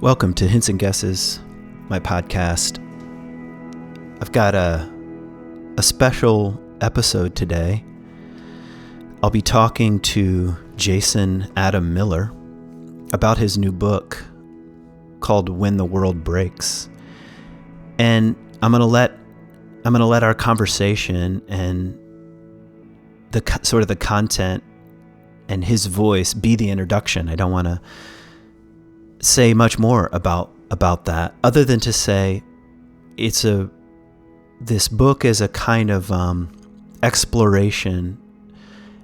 Welcome to Hints and Guesses, my podcast. I've got a special episode today. I'll be talking to Jason Adam Miller about his new book called When the World Breaks. And I'm going to let our conversation and the sort of the content and his voice be the introduction. I don't want to say much more about that, other than to say this book is a kind of exploration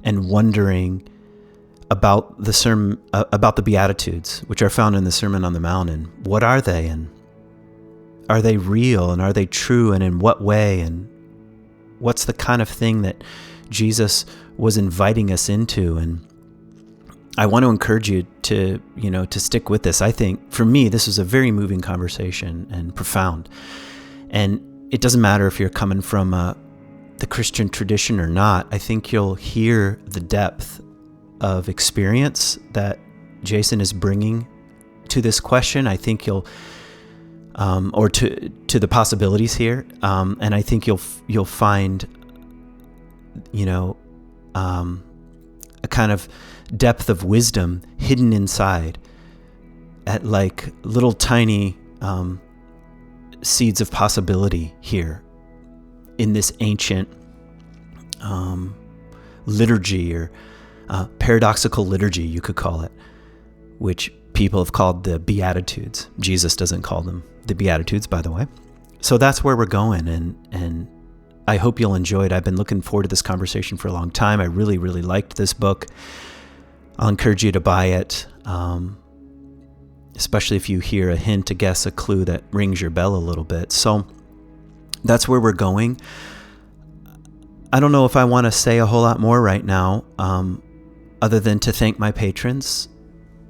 and wondering about the Beatitudes, which are found in the Sermon on the Mount. And what are they, and are they real, and are they true, and in what way, and what's the kind of thing that Jesus was inviting us into? And I want to encourage you to stick with this. I think for me, this was a very moving conversation and profound. And it doesn't matter if you're coming from the Christian tradition or not. I think you'll hear the depth of experience that Jason is bringing to this question. I think you'll, or to the possibilities here. And I think you'll find, a kind of depth of wisdom hidden inside at like little tiny seeds of possibility here in this ancient liturgy, or paradoxical liturgy, you could call it, which people have called the Beatitudes. Jesus doesn't call them the Beatitudes, by the way. So that's where we're going, and I hope you'll enjoy it. I've been looking forward to this conversation for a long time. I really, really liked this book. I'll encourage you to buy it, especially if you hear a hint, a guess, a clue that rings your bell a little bit. So that's where we're going. I don't know if I want to say a whole lot more right now, other than to thank my patrons.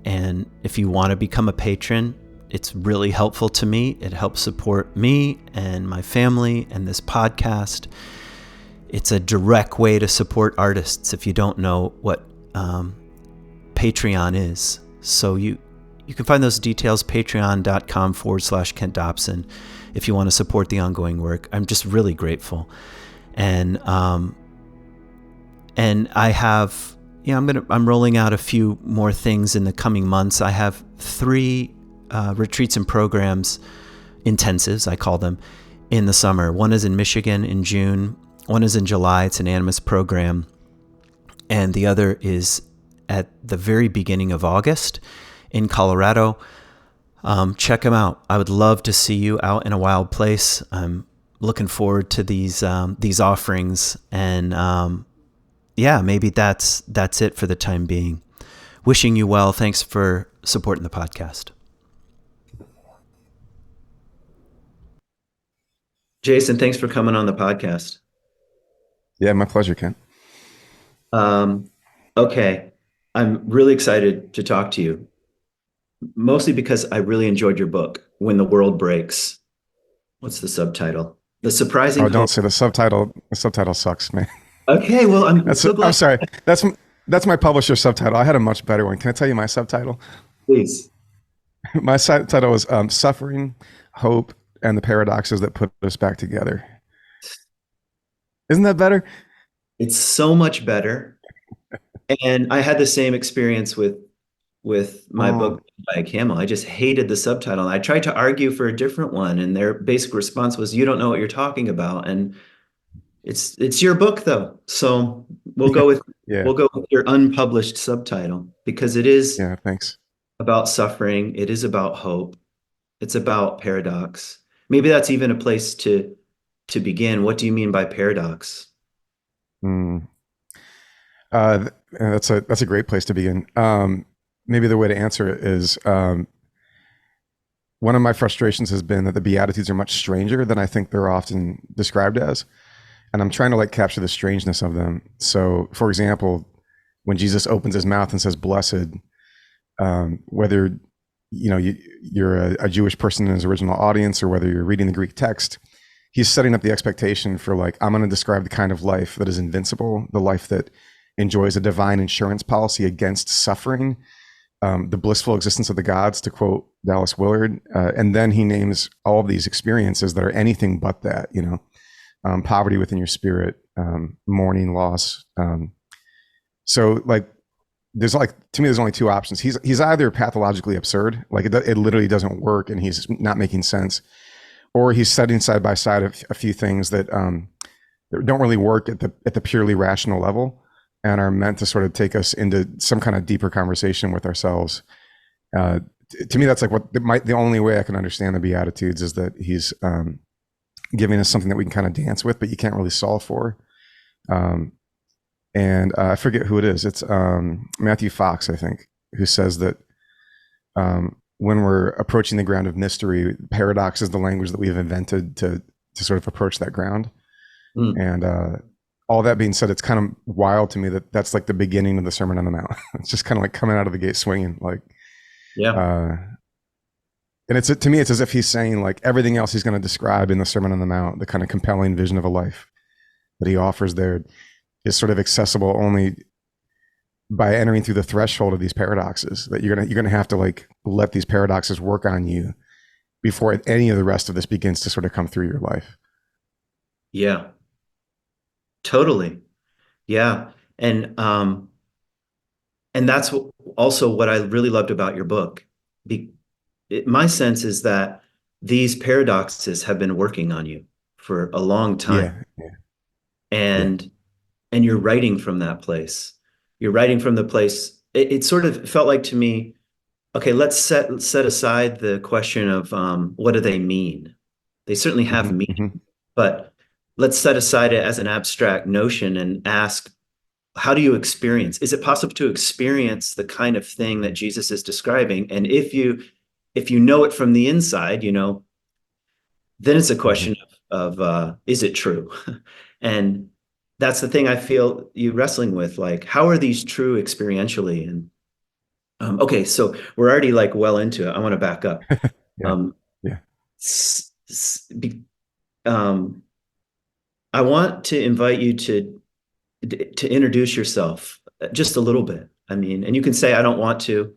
And if you want to become a patron, it's really helpful to me. It helps support me and my family and this podcast. It's a direct way to support artists if you don't know what Patreon is. So you can find those details, patreon.com/Kent Dobson, if you want to support the ongoing work. I'm just really grateful. And I have, I'm rolling out a few more things in the coming months. I have 3 retreats and programs, intensives, I call them, in the summer. One is in Michigan in June. One is in July. It's an Animas program. And the other is at the very beginning of August in Colorado. Check them out. I would love to see you out in a wild place. I'm looking forward to these offerings. And maybe that's it for the time being. Wishing you well. Thanks for supporting the podcast. Jason, thanks for coming on the podcast. Yeah, my pleasure, Kent. Okay. I'm really excited to talk to you, mostly because I really enjoyed your book, When the World Breaks. What's the subtitle? The Surprising Don't say the subtitle. The subtitle sucks, man. Okay, well, I'm sorry. That's my publisher's subtitle. I had a much better one. Can I tell you my subtitle? Please. My subtitle was Suffering, Hope, and the Paradoxes That Put Us Back Together. Isn't that better? It's so much better. And I had the same experience with my book by Camel. I just hated the subtitle. I tried to argue for a different one, and their basic response was, "You don't know what you're talking about." And it's your book, though, so we'll go with your unpublished subtitle, because it is thanks. about suffering. It is about hope. It's about paradox. Maybe that's even a place to begin. What do you mean by paradox? That's a great place to begin. Maybe the way to answer it is, one of my frustrations has been that the Beatitudes are much stranger than I think they're often described as. And I'm trying to capture the strangeness of them. So, for example, when Jesus opens his mouth and says, "Blessed," whether you're a Jewish person in his original audience or whether you're reading the Greek text, he's setting up the expectation for I'm going to describe the kind of life that is invincible, the life that enjoys a divine insurance policy against suffering the blissful existence of the gods, to quote Dallas Willard. And then he names all of these experiences that are anything but that, poverty within your spirit, mourning, loss. So like, to me, there's only two options. He's either pathologically absurd, like it literally doesn't work and he's not making sense, or he's setting side by side a few things that don't really work at the purely rational level and are meant to sort of take us into some kind of deeper conversation with ourselves. To me, that's like the only way I can understand the Beatitudes is that he's giving us something that we can kind of dance with, but you can't really solve for. And I forget who it is. It's Matthew Fox, I think, who says that when we're approaching the ground of mystery, paradox is the language that we've invented to sort of approach that ground. Mm. And all that being said, it's kind of wild to me that that's like the beginning of the Sermon on the Mount. It's just kind of like coming out of the gate swinging, like, yeah. And to me, it's as if he's saying like everything else he's going to describe in the Sermon on the Mount, the kind of compelling vision of a life that he offers there, is sort of accessible only by entering through the threshold of these paradoxes. That you're gonna have to like let these paradoxes work on you before any of the rest of this begins to sort of come through your life. Yeah, totally. Yeah, and that's also what I really loved about your book. My sense is that these paradoxes have been working on you for a long time. Yeah. And you're writing from that place. You're writing from the place. It sort of felt like to me, okay, let's set aside the question of what do they mean? They certainly have meaning, but let's set aside it as an abstract notion and ask, how do you experience? Is it possible to experience the kind of thing that Jesus is describing? And if you know it from the inside, then it's a question of is it true? And that's the thing I feel you wrestling with, like, how are these true experientially? And okay, so we're already like well into it. I want to back up. I want to invite you to introduce yourself just a little bit. I mean, and you can say I don't want to,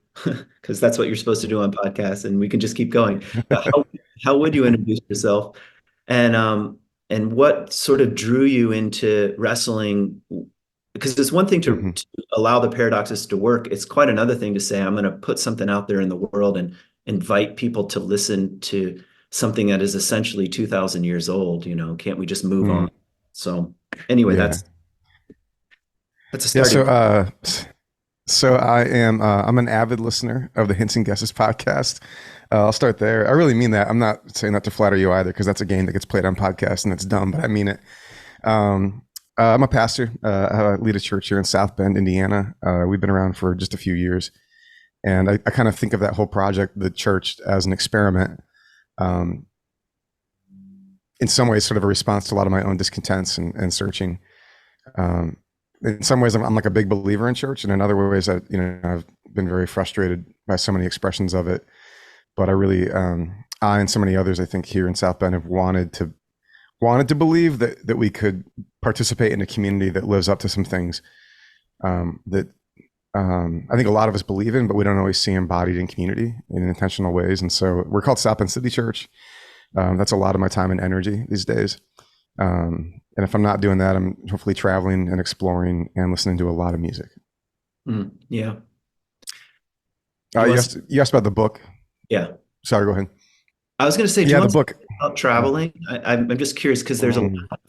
because that's what you're supposed to do on podcasts, and we can just keep going. But how would you introduce yourself? And what sort of drew you into wrestling? Because it's one thing to allow the paradoxes to work. It's quite another thing to say, I'm going to put something out there in the world and invite people to listen to something that is essentially 2,000 years old. Can't we just move on? So anyway, that's a starting point. So I'm an avid listener of the Hints and Guesses podcast. I'll start there. I really mean that. I'm not saying that to flatter you either, because that's a game that gets played on podcasts and it's dumb, but I mean it. I'm a pastor. I lead a church here in South Bend, Indiana. We've been around for just a few years. And I kind of think of that whole project, the church, as an experiment. In some ways, sort of a response to a lot of my own discontents and searching. In some ways, I'm like a big believer in church, and in other ways, I've been very frustrated by so many expressions of it. But I really, I and so many others, I think, here in South Bend have wanted to believe that we could participate in a community that lives up to some things that I think a lot of us believe in, but we don't always see embodied in community in intentional ways. And so we're called South Bend City Church. That's a lot of my time and energy these days. And if I'm not doing that, I'm hopefully traveling and exploring and listening to a lot of music. Yeah. You asked about the book. Yeah. Sorry, go ahead. I was going to say, the book about traveling. I'm just curious because there's a lot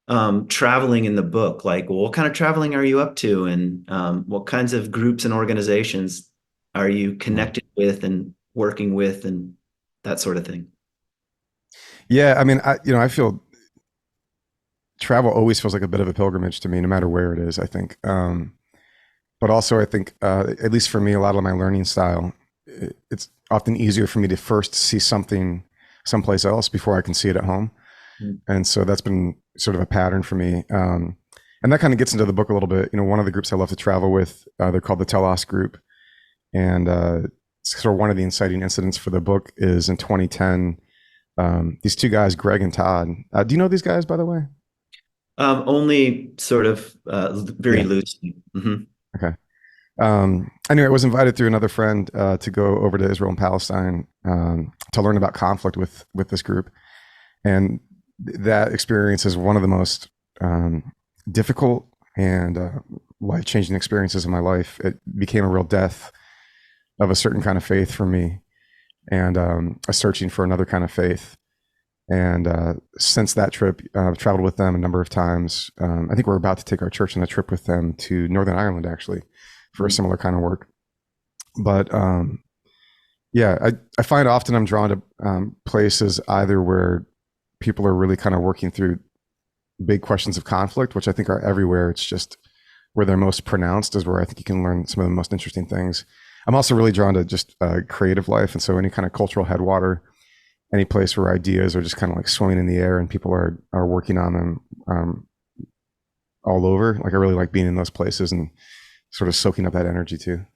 of traveling in the book. Like, well, what kind of traveling are you up to, and what kinds of groups and organizations are you connected with and working with, and that sort of thing? Yeah, I mean, I feel travel always feels like a bit of a pilgrimage to me, no matter where it is, I think. But also, I think, at least for me, a lot of my learning style, it's often easier for me to first see something someplace else before I can see it at home. And so that's been sort of a pattern for me. And that kind of gets into the book a little bit. One of the groups I love to travel with, they're called the Telos Group. And sort of one of the inciting incidents for the book is in 2010, these two guys, Greg and Todd. Do you know these guys, by the way? Only sort of very loosely. Okay. Anyway, I was invited through another friend to go over to Israel and Palestine to learn about conflict with this group, and that experience is one of the most difficult and life changing experiences of my life. It became a real death of a certain kind of faith for me, and a searching for another kind of faith. And since that trip, I've traveled with them a number of times. I think we're about to take our church on a trip with them to Northern Ireland, actually, for a similar kind of work. But yeah, I find often I'm drawn to places either where people are really kind of working through big questions of conflict, which I think are everywhere. It's just where they're most pronounced is where I think you can learn some of the most interesting things. I'm also really drawn to just creative life. And so any kind of cultural headwater, any place where ideas are just kind of like swimming in the air and people are working on them all over. Like I really like being in those places and sort of soaking up that energy too.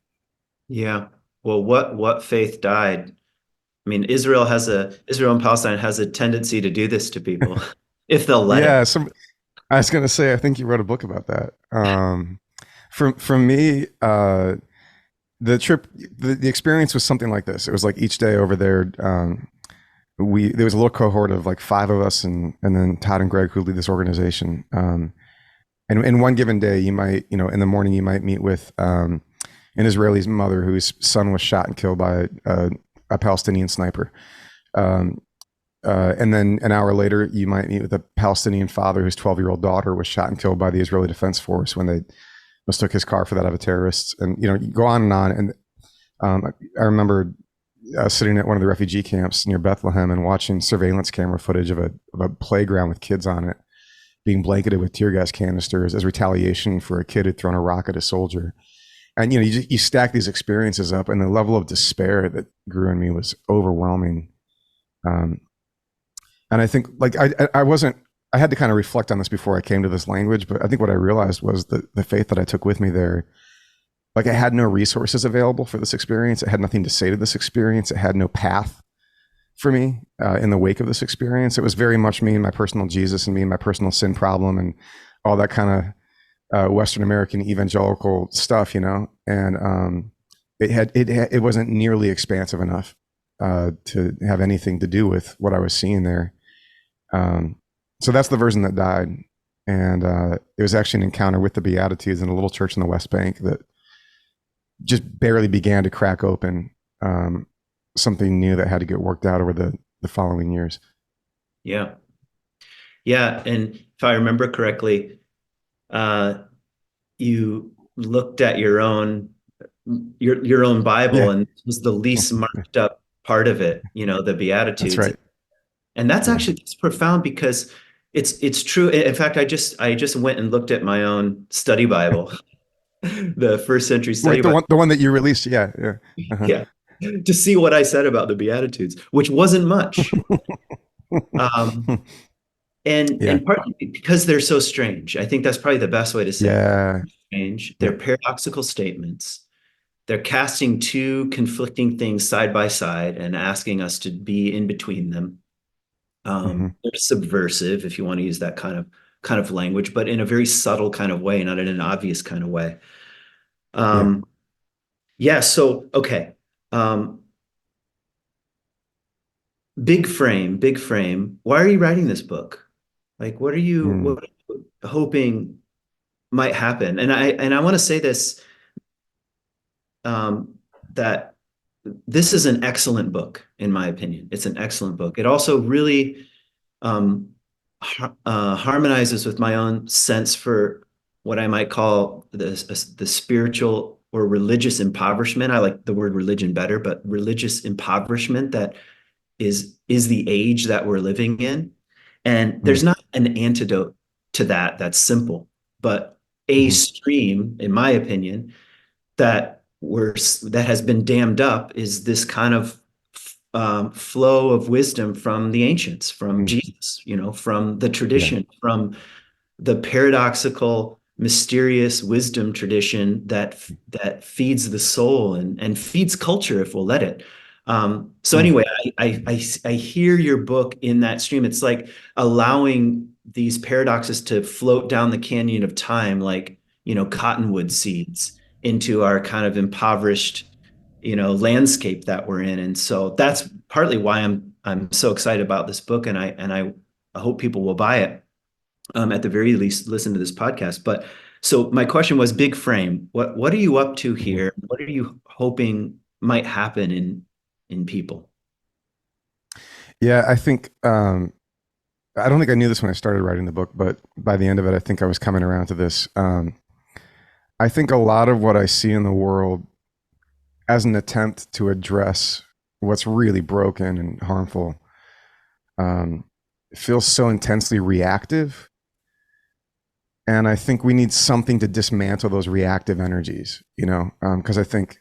Yeah. Well, what faith died? I mean, Israel and Palestine has a tendency to do this to people if they'll let it. Yeah, I was gonna say I think you wrote a book about that. For me, the trip, the experience was something like this. It was like each day over there. There was a little cohort of like five of us, and then Todd and Greg who lead this organization. And in one given day, you might, in the morning, you might meet with an Israeli mother whose son was shot and killed by a Palestinian sniper. And then an hour later, you might meet with a Palestinian father whose 12-year-old daughter was shot and killed by the Israeli Defense Force when they mistook his car for that of a terrorist. And, you go on and on. And I remember sitting at one of the refugee camps near Bethlehem and watching surveillance camera footage of a playground with kids on it being blanketed with tear gas canisters as retaliation for a kid who'd thrown a rock at a soldier. And, you stack these experiences up, and the level of despair that grew in me was overwhelming. And I think like I had to kind of reflect on this before I came to this language, but I think what I realized was that the faith that I took with me there, like I had no resources available for this experience. It had nothing to say to this experience. It had no path for me in the wake of this experience. It was very much me and my personal Jesus and me and my personal sin problem and all that kind of Western American evangelical stuff, and it wasn't nearly expansive enough to have anything to do with what I was seeing there. So that's the version that died. And it was actually an encounter with the Beatitudes in a little church in the West Bank that just barely began to crack open something new that had to get worked out over the following years. Yeah. Yeah. And if I remember correctly, you looked at your own Bible, Yeah. and it was the least marked up part of it, the Beatitudes. That's right. And that's actually it's profound because it's true. In fact, I just went and looked at my own study Bible, the first century study Right, Bible. the one that you released. Yeah. Uh-huh. Yeah. To see what I said about the Beatitudes, which wasn't much. And partly because they're so strange. I think that's probably the best way to say it. Strange. They're paradoxical statements. They're casting two conflicting things side by side and asking us to be in between them. They're subversive, if you want to use that kind of language, but in a very subtle kind of way, not in an obvious kind of way. So okay. Big frame. Why are you writing this book? Like, what are you hoping might happen? And I want to say this, that this is an excellent book, in my opinion. It's an excellent book. It also really harmonizes with my own sense for what I might call the spiritual or religious impoverishment. I like the word religion better, but religious impoverishment that is the age that we're living in. And there's not an antidote to that that's simple, but a stream, in my opinion, that has been dammed up is this kind of flow of wisdom from the ancients, from Jesus, from the tradition, from the paradoxical, mysterious wisdom tradition that feeds the soul and feeds culture if we'll let it. So anyway, I hear your book in that stream. It's like allowing these paradoxes to float down the canyon of time, like, cottonwood seeds. into our kind of impoverished, landscape that we're in. And so that's partly why I'm so excited about this book, and I hope people will buy it. At the very least, listen to this podcast. But so my question was, big frame. What are you up to here? What are you hoping might happen in people? Yeah, I think I don't think I knew this when I started writing the book, but by the end of it, I think I was coming around to this. I think a lot of what I see in the world as an attempt to address what's really broken and harmful feels so intensely reactive. And I think we need something to dismantle those reactive energies, because I think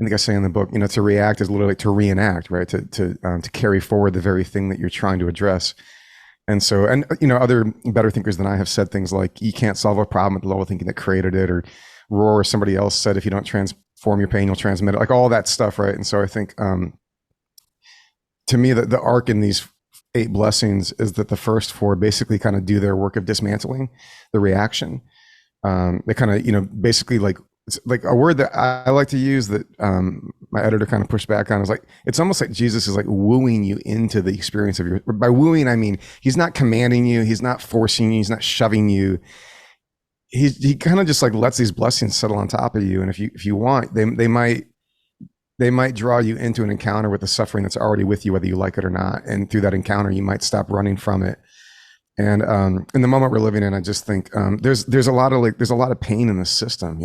I say in the book, to react is literally to reenact, right? To carry forward the very thing that you're trying to address. And so, other better thinkers than I have said things like, you can't solve a problem at the level of thinking that created it, or Rohr or somebody else said, if you don't transform your pain, you'll transmit it, like all that stuff, right? And so I think, to me, the arc in these 8 blessings is that the first 4 basically kind of do their work of dismantling the reaction. They kind of, basically it's like a word that I like to use that my editor kind of pushed back on, is like, it's almost like Jesus is like wooing you into the experience of by wooing, I mean, he's not commanding you, he's not forcing you, he's not shoving you. He kind of just like lets these blessings settle on top of you. And if you want, they might draw you into an encounter with the suffering that's already with you, whether you like it or not. And through that encounter, you might stop running from it. And in the moment we're living in, I just think there's a lot of pain in the system,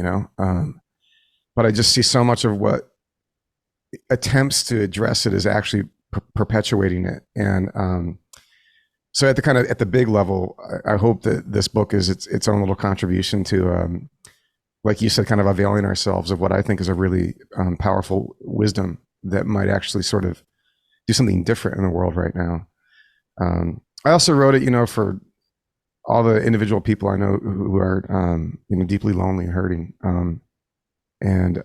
but I just see so much of what attempts to address it is actually perpetuating it. And so at the big level, I hope that this book is its own little contribution to, like you said, kind of availing ourselves of what I think is a really powerful wisdom that might actually sort of do something different in the world right now. I also wrote it, for all the individual people I know who are, deeply lonely and hurting, and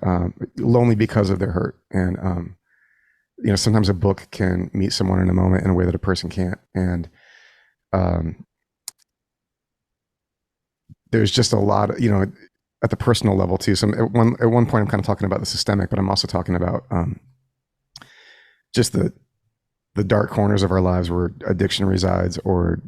lonely because of their hurt. And, sometimes a book can meet someone in a moment in a way that a person can't. And there's just a lot of, at the personal level too. So at one point I'm kind of talking about the systemic, but I'm also talking about just the dark corners of our lives where addiction resides, or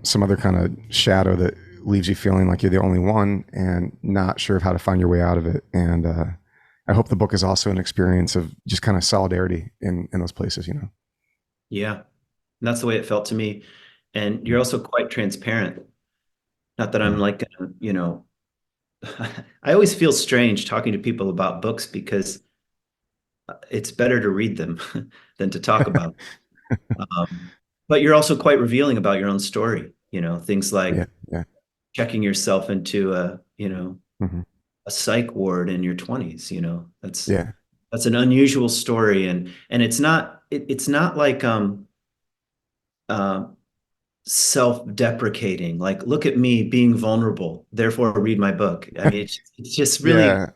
some other kind of shadow that leaves you feeling like you're the only one and not sure of how to find your way out of it. And I hope the book is also an experience of just kind of solidarity in those places. Yeah, and that's the way it felt to me. And you're also quite transparent. Not that I'm like, I always feel strange talking to people about books, because it's better to read them than to talk about them. But you're also quite revealing about your own story, things like checking yourself into a psych ward in your 20s. That's an unusual story. And it's not like self-deprecating, like, look at me being vulnerable, therefore read my book. I mean, it's just really,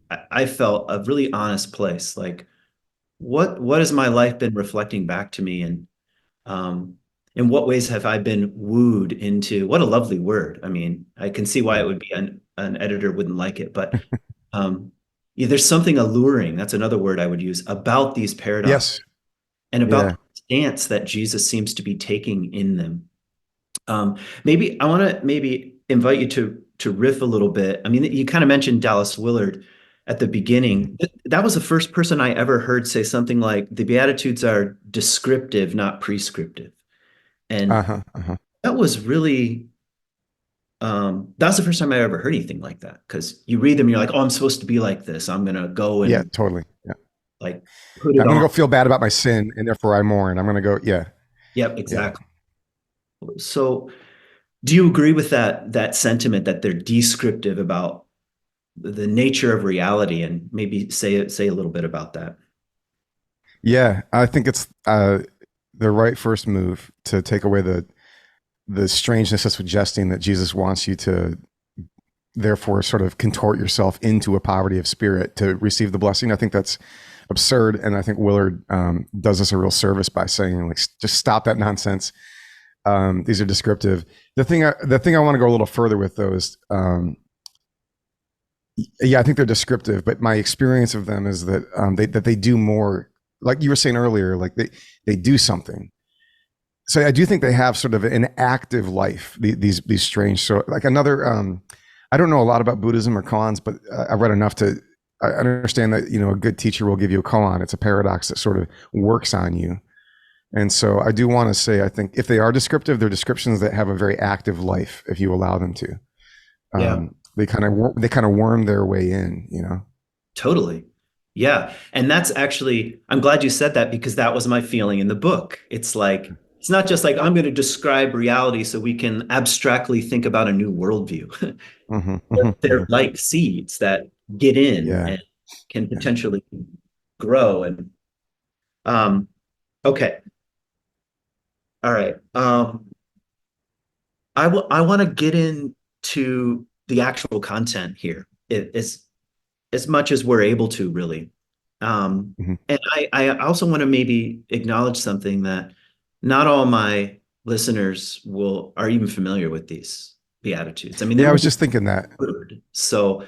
I felt a really honest place. Like, what has my life been reflecting back to me? And in what ways have I been wooed into, what a lovely word. I mean, I can see why it would be an editor wouldn't like it, but there's something alluring, that's another word I would use, about these paradoxes. Yes. And about the stance that Jesus seems to be taking in them. Maybe I want to invite you to riff a little bit. I mean, you kind of mentioned Dallas Willard at the beginning. That was the first person I ever heard say something like, the Beatitudes are descriptive, not prescriptive. And that was really, that's the first time I ever heard anything like that. Because you read them, and you're like, oh, I'm supposed to be like this. I'm going to go and... Yeah, totally. Yeah. Like, I'm going to go feel bad about my sin, and therefore I mourn. I'm going to go, Yep, exactly. Yeah. So do you agree with that sentiment, that they're descriptive about the nature of reality? And maybe say a little bit about that. Yeah, I think it's the right first move to take away the strangeness of suggesting that Jesus wants you to therefore sort of contort yourself into a poverty of spirit to receive the blessing. I think that's absurd. And I think Willard does us a real service by saying, like, just stop that nonsense. These are descriptive. The thing I want to go a little further with, though, is Yeah, I think they're descriptive, but my experience of them is that they do more, like you were saying earlier, like they do something. So I do think they have sort of an active life. These strange, so like another. I don't know a lot about Buddhism or koans, but I read enough to I understand that a good teacher will give you a koan. It's a paradox that sort of works on you. And so I do want to say, I think if they are descriptive, they're descriptions that have a very active life if you allow them to. Yeah, They kind of worm their way in. totally. Yeah. And that's actually, I'm glad you said that because that was my feeling in the book. It's like, it's not just like I'm going to describe reality so we can abstractly think about a new worldview. Hmm. But Hmm. they're Hmm. like seeds that get in Yeah, and can yeah, potentially grow. And um, okay. All right. I want to get into the actual content here. As much as we're able to, really. hmm. And I also want to maybe acknowledge something that not all my listeners will are even familiar with these Beatitudes. I mean, Yeah. I they're was only just thinking that. word. So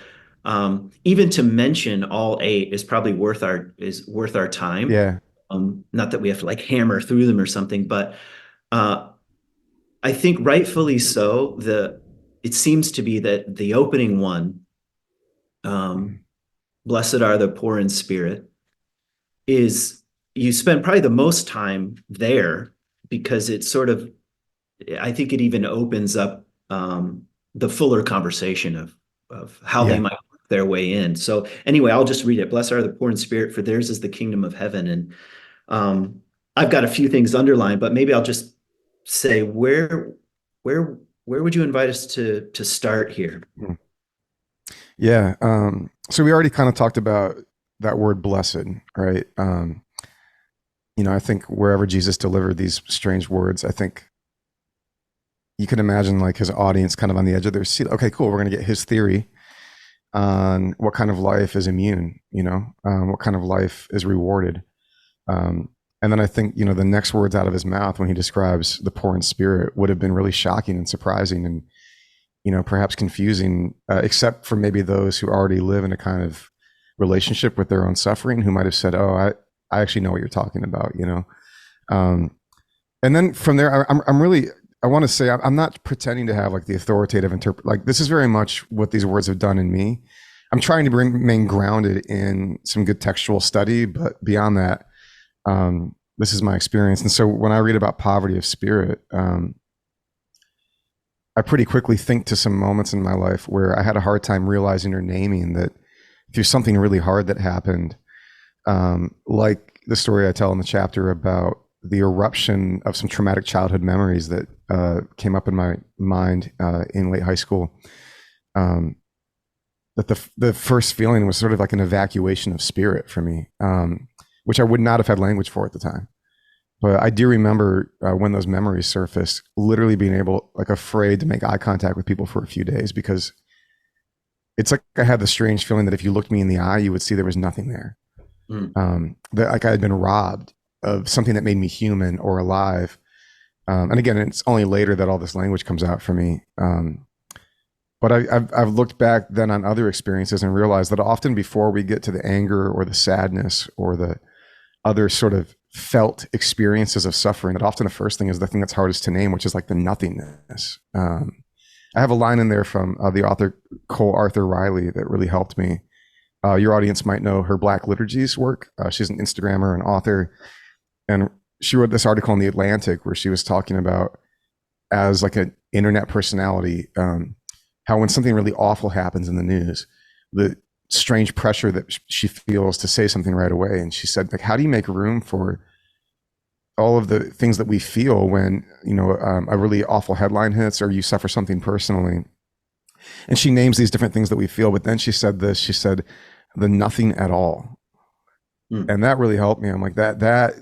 even to mention all eight is probably worth our time. Yeah, Not that we have to like hammer through them or something, but uh, I think rightfully so. It seems to be that the opening one, um, "Blessed are the poor in spirit," is you spend probably the most time there because it sort of, I think it even opens up the fuller conversation of how they yeah, might work their way in. So anyway, I'll just read it. Blessed are the poor in spirit, for theirs is the kingdom of heaven. And um, I've got a few things underlined, but maybe I'll just say where where would you invite us to start here? mm, yeah. So we already kind of talked about that word blessed, right? I think wherever Jesus delivered these strange words, I think you can imagine like his audience kind of on the edge of their seat. Okay, cool. We're going to get his theory on what kind of life is immune, what kind of life is rewarded. Um, and then I think, the next words out of his mouth when he describes the poor in spirit would have been really shocking and surprising and, perhaps confusing, except for maybe those who already live in a kind of relationship with their own suffering who might have said, oh, I actually know what you're talking about. Um, and then from there, I'm really, I want to say, I'm not pretending to have like the authoritative interpret. Like this is very much what these words have done in me. I'm trying to remain grounded in some good textual study, but beyond that, this is my experience. And so when I read about poverty of spirit, I pretty quickly think to some moments in my life where I had a hard time realizing or naming that through something really hard that happened, like the story I tell in the chapter about the eruption of some traumatic childhood memories that came up in my mind in late high school. That the first feeling was sort of like an evacuation of spirit for me, which I would not have had language for at the time. But I do remember when those memories surfaced, literally being able, like, afraid to make eye contact with people for a few days because it's like I had the strange feeling that if you looked me in the eye, you would see there was nothing there. Mm. That like I had been robbed of something that made me human or alive. And again, it's only later that all this language comes out for me. But I've looked back then on other experiences and realized that often before we get to the anger or the sadness or the other sort of felt experiences of suffering, that often the first thing is the thing that's hardest to name, which is like the nothingness. I have a line in there from the author Cole Arthur Riley that really helped me. Your audience might know her Black Liturgies work. She's an Instagrammer and author, and she wrote this article in the Atlantic where she was talking about, as like an internet personality, how when something really awful happens in the news, the strange pressure that she feels to say something right away. And she said, like, how do you make room for all of the things that we feel when a really awful headline hits or you suffer something personally? And she names these different things that we feel, but then she said this. She said, "The nothing at all," Mm. and that really helped me. I'm like that.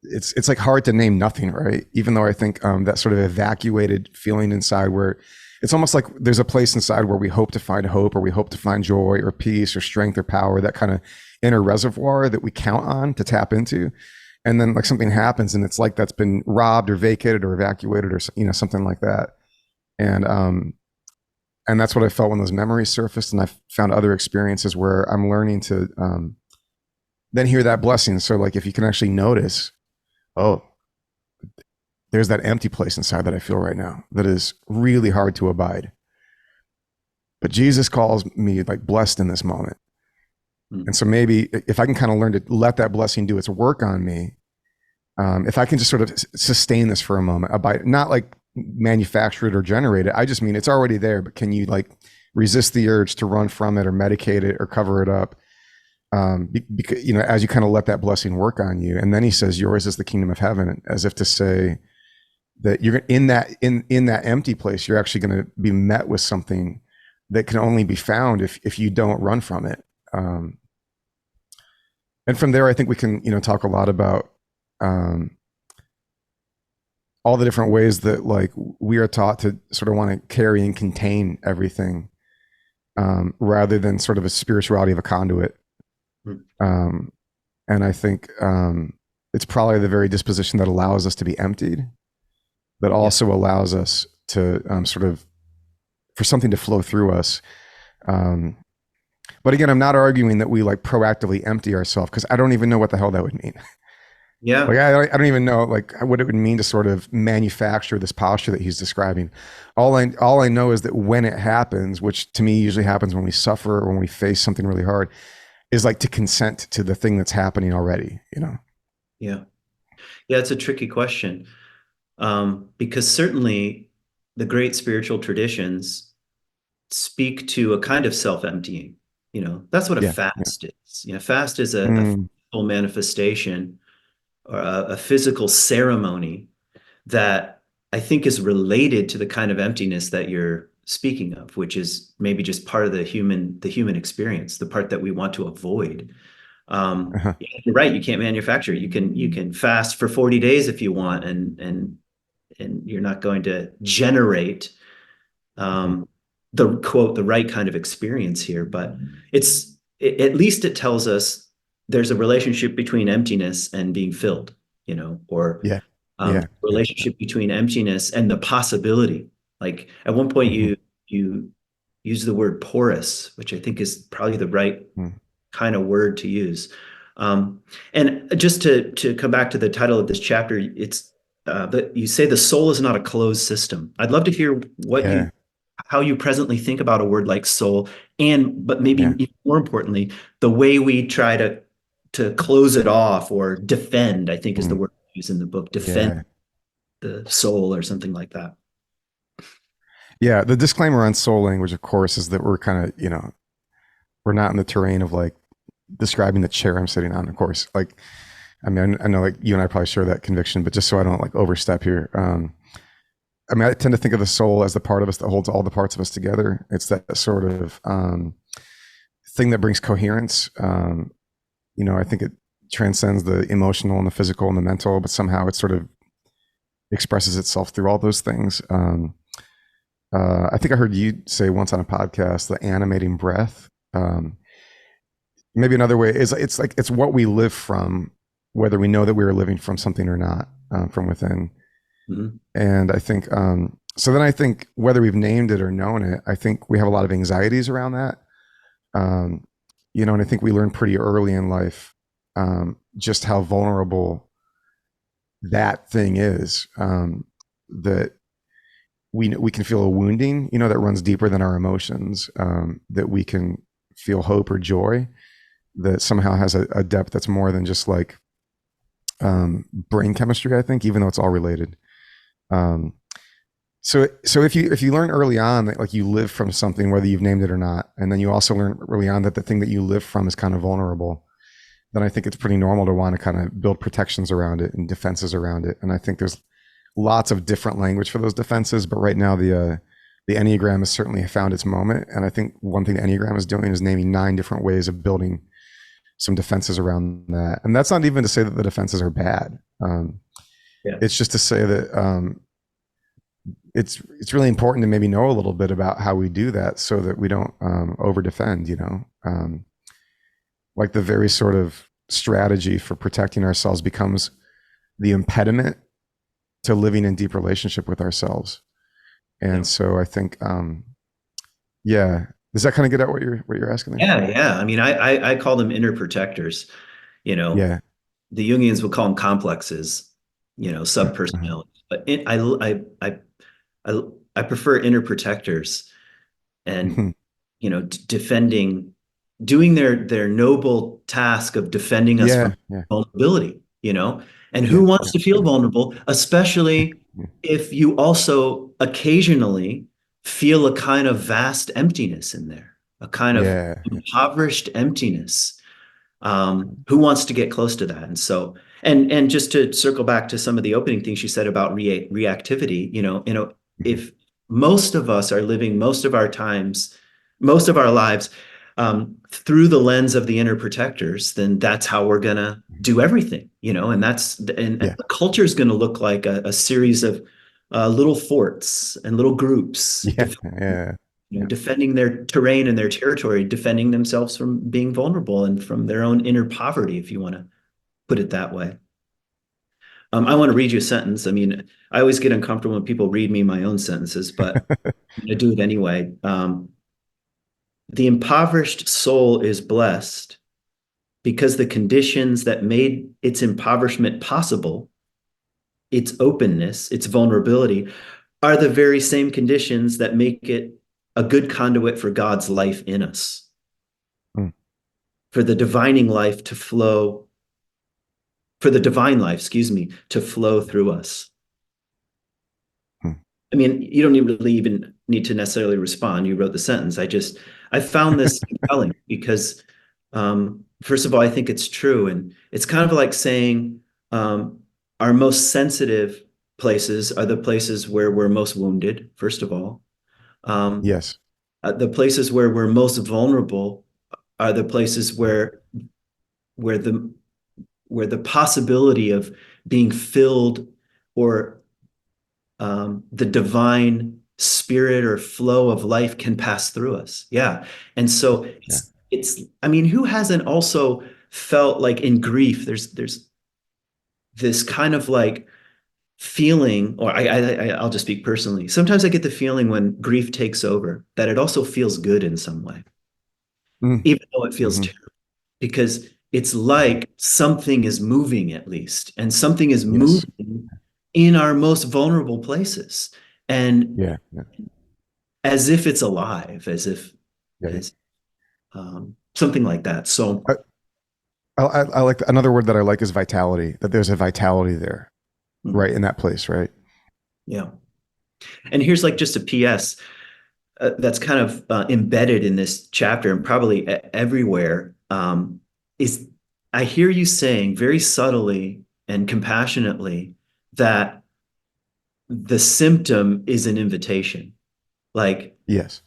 It's like hard to name nothing, right? Even though I think that sort of evacuated feeling inside where it's almost like there's a place inside where we hope to find hope or we hope to find joy or peace or strength or power, that kind of inner reservoir that we count on to tap into. And then like something happens and it's like that's been robbed or vacated or evacuated or something like that. And And that's what I felt when those memories surfaced. And I found other experiences where I'm learning to then hear that blessing. So like if you can actually notice, oh, there's that empty place inside that I feel right now that is really hard to abide. But Jesus calls me like blessed in this moment. And so maybe if I can kind of learn to let that blessing do its work on me, if I can just sort of sustain this for a moment, abide, not like manufacture it or generate it. I just mean it's already there, but can you like resist the urge to run from it or medicate it or cover it up? Because, you know, as you kind of let that blessing work on you. And then he says, yours is the kingdom of heaven, as if to say that you're in that empty place, you're actually going to be met with something that can only be found if you don't run from it. And from there, I think we can, you know, talk a lot about all the different ways that like we are taught to sort of want to carry and contain everything, rather than sort of a spirituality of a conduit. And I think it's probably the very disposition that allows us to be emptied, that also allows us to sort of for something to flow through us. But again, I'm not arguing that we like proactively empty ourselves, because I don't even know what the hell that would mean. Yeah. Like I don't even know like what it would mean to sort of manufacture this posture that he's describing. All I know is that when it happens, which to me usually happens when we suffer or when we face something really hard, is like to consent to the thing that's happening already, you know? Yeah. Yeah, it's a tricky question. Because certainly the great spiritual traditions speak to a kind of self-emptying. You know, that's what a fast is. You know, fast is a physical manifestation or a physical ceremony that I think is related to the kind of emptiness that you're speaking of, which is maybe just part of the human experience, the part that we want to avoid. You're right. You can't manufacture it. You can fast for 40 days if you want, and you're not going to generate the right kind of experience here. But at least it tells us there's a relationship between emptiness and being filled, you know, or relationship between emptiness and the possibility. Like at one point you use the word porous, which I think is probably the right kind of word to use. And just to come back to the title of this chapter, it's that you say the soul is not a closed system. I'd love to hear how you presently think about a word like soul, but maybe even more importantly, the way we try to close it off or defend, I think is the word used in the book, defend the soul or something like that. Yeah. The disclaimer on soul language, of course, is that we're kind of, you know, we're not in the terrain of like describing the chair I'm sitting on, of course. Like, I mean, I know like you and I probably share that conviction, but just so I don't like overstep here. I mean, I tend to think of the soul as the part of us that holds all the parts of us together. It's that sort of thing that brings coherence. You know, I think it transcends the emotional and the physical and the mental, but somehow it sort of expresses itself through all those things. I think I heard you say once on a podcast, the animating breath. Maybe another way is it's what we live from, whether we know that we are living from something or not, from within. And I think, so then I think whether we've named it or known it, I think we have a lot of anxieties around that. You know, and I think we learn pretty early in life, just how vulnerable that thing is, that we can feel a wounding, you know, that runs deeper than our emotions, that we can feel hope or joy that somehow has a depth that's more than just like brain chemistry, I think, even though it's all related. So if you learn early on that like you live from something, whether you've named it or not, and then you also learn early on that the thing that you live from is kind of vulnerable, then I think it's pretty normal to want to kind of build protections around it and defenses around it. And I think there's lots of different language for those defenses, but right now the Enneagram has certainly found its moment. And I think one thing the Enneagram is doing is naming 9 different ways of building some defenses around that. And that's not even to say that the defenses are bad. It's just to say that it's really important to maybe know a little bit about how we do that so that we don't over defend, you know. Like the very sort of strategy for protecting ourselves becomes the impediment to living in deep relationship with ourselves. And so I think Yeah. Does that kind of get at what you're asking there? Yeah, yeah. I mean, I call them inner protectors. You know, Yeah. the Jungians would call them complexes, Mhm. subpersonalities. But I I prefer inner protectors and Mhm. defending, doing their noble task of defending us from Yeah. Yeah. vulnerability. And who Yeah. wants Yeah. to feel vulnerable, especially Yeah. if you also occasionally feel a kind of vast emptiness in there, a kind of Yeah. Yeah. impoverished emptiness. Who wants to get close to that? And so, and just to circle back to some of the opening things you said about reactivity, Mhm. if most of us are living most of our times, most of our lives, through the lens of the inner protectors, then that's how we're gonna do everything, and Yeah. the culture is gonna look like a series of little forts and little groups Yeah. Yeah. Yeah. defending their terrain and their territory, defending themselves from being vulnerable and from their own inner poverty, if you want to put it that way. I want to read you a sentence. I mean, I always get uncomfortable when people read me my own sentences, but I do it anyway. The impoverished soul is blessed because the conditions that made its impoverishment possible, its openness, its vulnerability, are the very same conditions that make it a good conduit for God's life in us, Mm. for the divining life to flow, for the divine life, excuse me, to flow through us. Mm. I mean, you don't really even need to necessarily respond. You wrote the sentence. I found this compelling because, first of all, I think it's true. And it's kind of like saying our most sensitive places are the places where we're most wounded, first of all. Um, Yes. the places where we're most vulnerable are the places where the where the possibility of being filled or the divine spirit or flow of life can pass through us. Yeah. And so Yeah. I mean, who hasn't also felt like in grief, there's this kind of like feeling, or I'll just speak personally. Sometimes I get the feeling when grief takes over that it also feels good in some way, Mm. even though it feels Hmm. terrible, because it's Hmm. like something is moving at least, and something is Yes. moving in our most vulnerable places. And Yeah. Yeah. as if it's alive, Yeah. as something like that. So I like another word that I like is vitality. That there's a vitality there, right in that place, right? yeah. And here's like just a PS that's kind of embedded in this chapter and probably everywhere. Is I hear you saying very subtly and compassionately that the symptom is an invitation, like, Yes.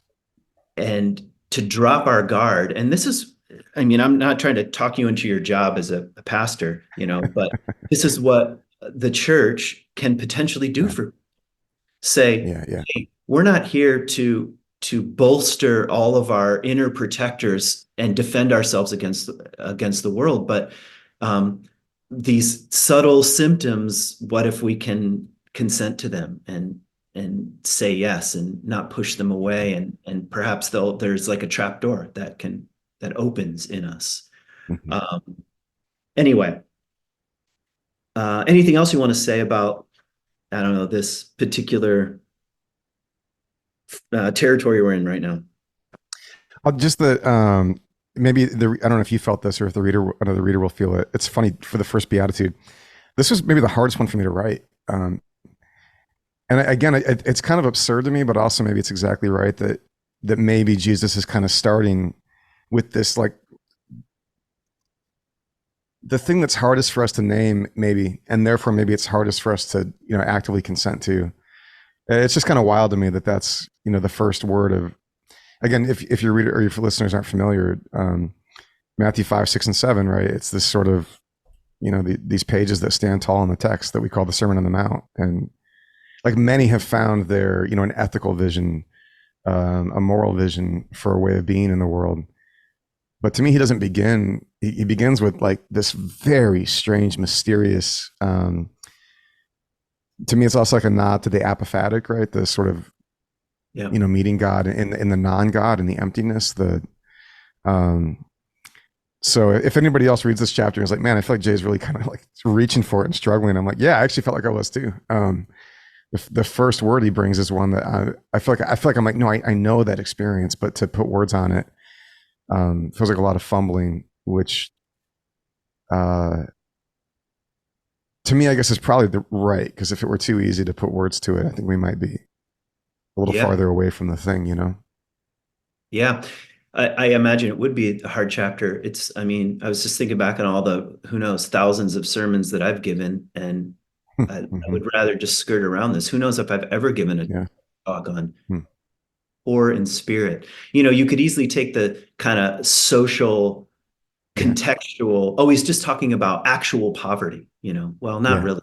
and to drop our guard. And this is, I mean, I'm not trying to talk you into your job as a pastor, but this is what the church can potentially do Yeah. for, say, Yeah. Yeah. hey, we're not here to bolster all of our inner protectors and defend ourselves against the world, but um, these subtle symptoms, what if we can consent to them and say yes and not push them away, and perhaps there's like a trap door that opens in us. Hmm. um, anyway, anything else you want to say about, I don't know, this particular territory we're in right now? Just the maybe the I don't know if you felt this or if the reader another reader will feel it. It's funny for the first beatitude. This was maybe the hardest one for me to write. And again, it's kind of absurd to me, but also maybe it's exactly right that maybe Jesus is kind of starting with this, like the thing that's hardest for us to name, maybe, and therefore maybe it's hardest for us to actively consent to. It's just kind of wild to me that that's the first word of, again, if your reader or your listeners aren't familiar, Matthew 5, 6, and 7, right? It's this sort of these pages that stand tall in the text that we call the Sermon on the Mount, and like many have found their an ethical vision, a moral vision for a way of being in the world. But to me, he doesn't begin. He begins with like this very strange, mysterious. To me, it's also like a nod to the apophatic, right? The sort of Yeah. meeting God in the non-God and the emptiness. Um, so if anybody else reads this chapter and is like, man, I feel like Jay's really kind of like reaching for it and struggling. I'm like, yeah, I actually felt like I was too. The first word he brings is one that I feel like I'm like, no, I know that experience, but to put words on it feels like a lot of fumbling, which uh, to me, I guess is probably the right, because if it were too easy to put words to it, I think we might be a little Yeah. farther away from the thing, you know? Yeah. I imagine it would be a hard chapter. I mean, I was just thinking back on all the, who knows, thousands of sermons that I've given, and I Hmm. would rather just skirt around this. Who knows if I've ever given a Yeah. talk on Hmm. poor in spirit. You could easily take the kind of social, Yeah. contextual, oh, he's just talking about actual poverty, well, not Yeah. really.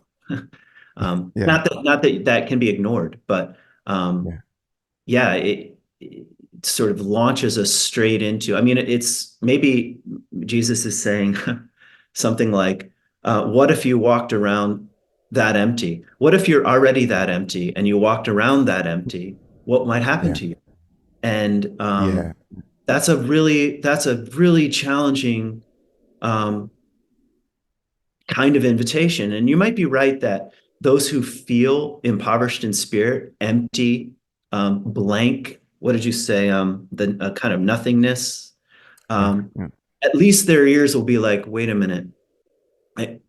Yeah. Not that that can be ignored, but um, Yeah. yeah, it sort of launches us straight into, I mean, it's maybe Jesus is saying something like, what if you walked around that empty? What if you're already that empty and you walked around that empty? What might happen Yeah. to you? And Yeah. that's a really challenging um, kind of invitation. And you might be right that those who feel impoverished in spirit, empty, blank, what did you say? The kind of nothingness. Yeah. Um, Yeah. at least their ears will be like, wait a minute,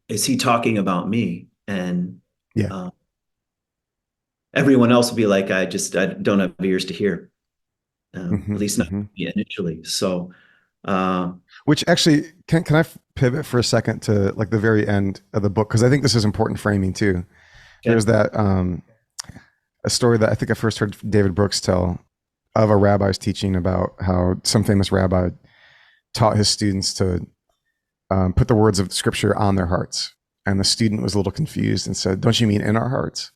is he talking about me? And Yeah. uh, everyone else will be like, I don't have ears to hear, at Hmm. least not Hmm. initially. So, uh, Which actually, can I pivot for a second to like the very end of the book? Because I think this is important framing too. okay. There's that a story that I think I first heard David Brooks tell of a rabbi's teaching about how some famous rabbi taught his students to put the words of scripture on their hearts. And the student was a little confused and said, don't you mean in our hearts?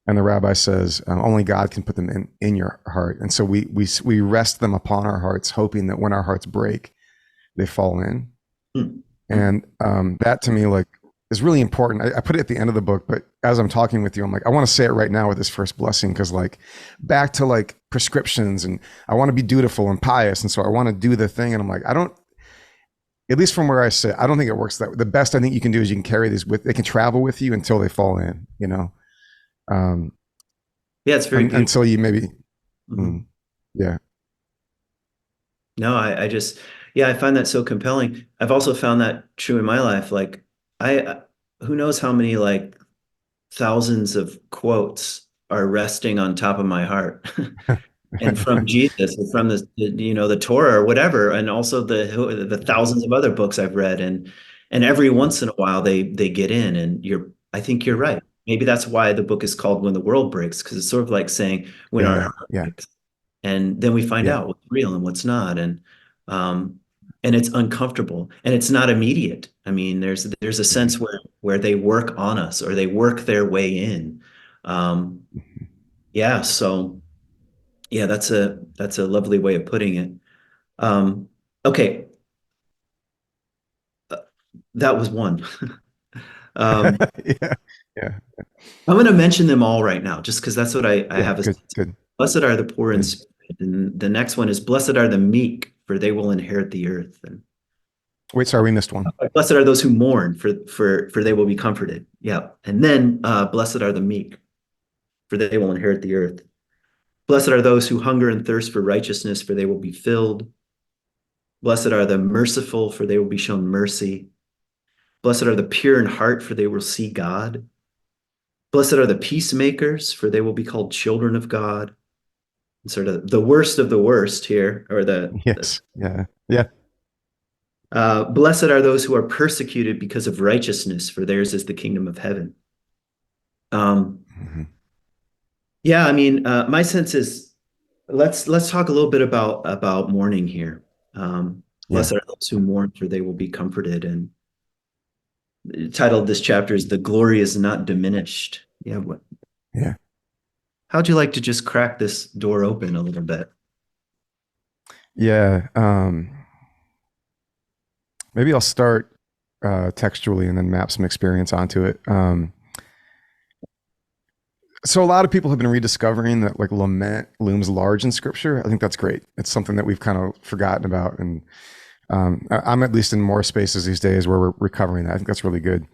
And the rabbi says, only God can put them in your heart. And so we rest them upon our hearts, hoping that when our hearts break, they fall in. Hmm. Hmm. And that to me, like, is really important. I put it at the end of the book, but as I'm talking with you, I'm like, I want to say it right now with this first blessing, because like back to like prescriptions, and I want to be dutiful and pious. And so I want to do the thing. And I'm like, I don't, at least from where I sit, I don't think it works that way. The best I think you can do is you can carry these with, they can travel with you until they fall in, um, Yeah, it's very beautiful. until you maybe, Mhm. mm, yeah, No, yeah, I find that so compelling. I've also found that true in my life. Like, who knows how many like thousands of quotes are resting on top of my heart, and from Jesus, or from the Torah or whatever, and also the thousands of other books I've read, and every once in a while they get in, and I think you're right. Maybe that's why the book is called When the World Breaks, because it's sort of like saying when our yeah, heart yeah, breaks, and then we find yeah, out what's real and what's not, um and it's uncomfortable and it's not immediate. I mean, there's a sense mhm, where they work on us or they work their way in. um mhm. yeah, so yeah, that's a lovely way of putting it. Okay, uh, that was one. um Yeah, yeah, I'm going to mention them all right now just because that's what I yeah. have a Good, sense. good, Blessed are the poor in good. spirit, and the next one is blessed are the meek, for they will inherit the earth. And Wait, sorry, we missed one. blessed are those who mourn, for they will be comforted. Yeah. And then blessed are the meek, for they will inherit the earth. Blessed are those who hunger and thirst for righteousness, for they will be filled. Blessed are the merciful, for they will be shown mercy. Blessed are the pure in heart, for they will see God. Blessed are the peacemakers, for they will be called children of God. And sort of the worst of the worst here, or Yes, yeah, yeah. blessed are those who are persecuted because of righteousness, for theirs is the kingdom of heaven. Um, Mhm. yeah, I mean, my sense is let's talk a little bit about mourning here. Yeah, Blessed are those who mourn, for they will be comforted. And the title of this chapter is "The Glory is Not Diminished." Yeah, yeah, how'd you like to just crack this door open a little bit? yeah. Maybe I'll start textually and then map some experience onto it. So a lot of people have been rediscovering that like lament looms large in scripture. I think that's great. It's something that we've kind of forgotten about. And I'm at least in more spaces these days where we're recovering that. I think that's really good.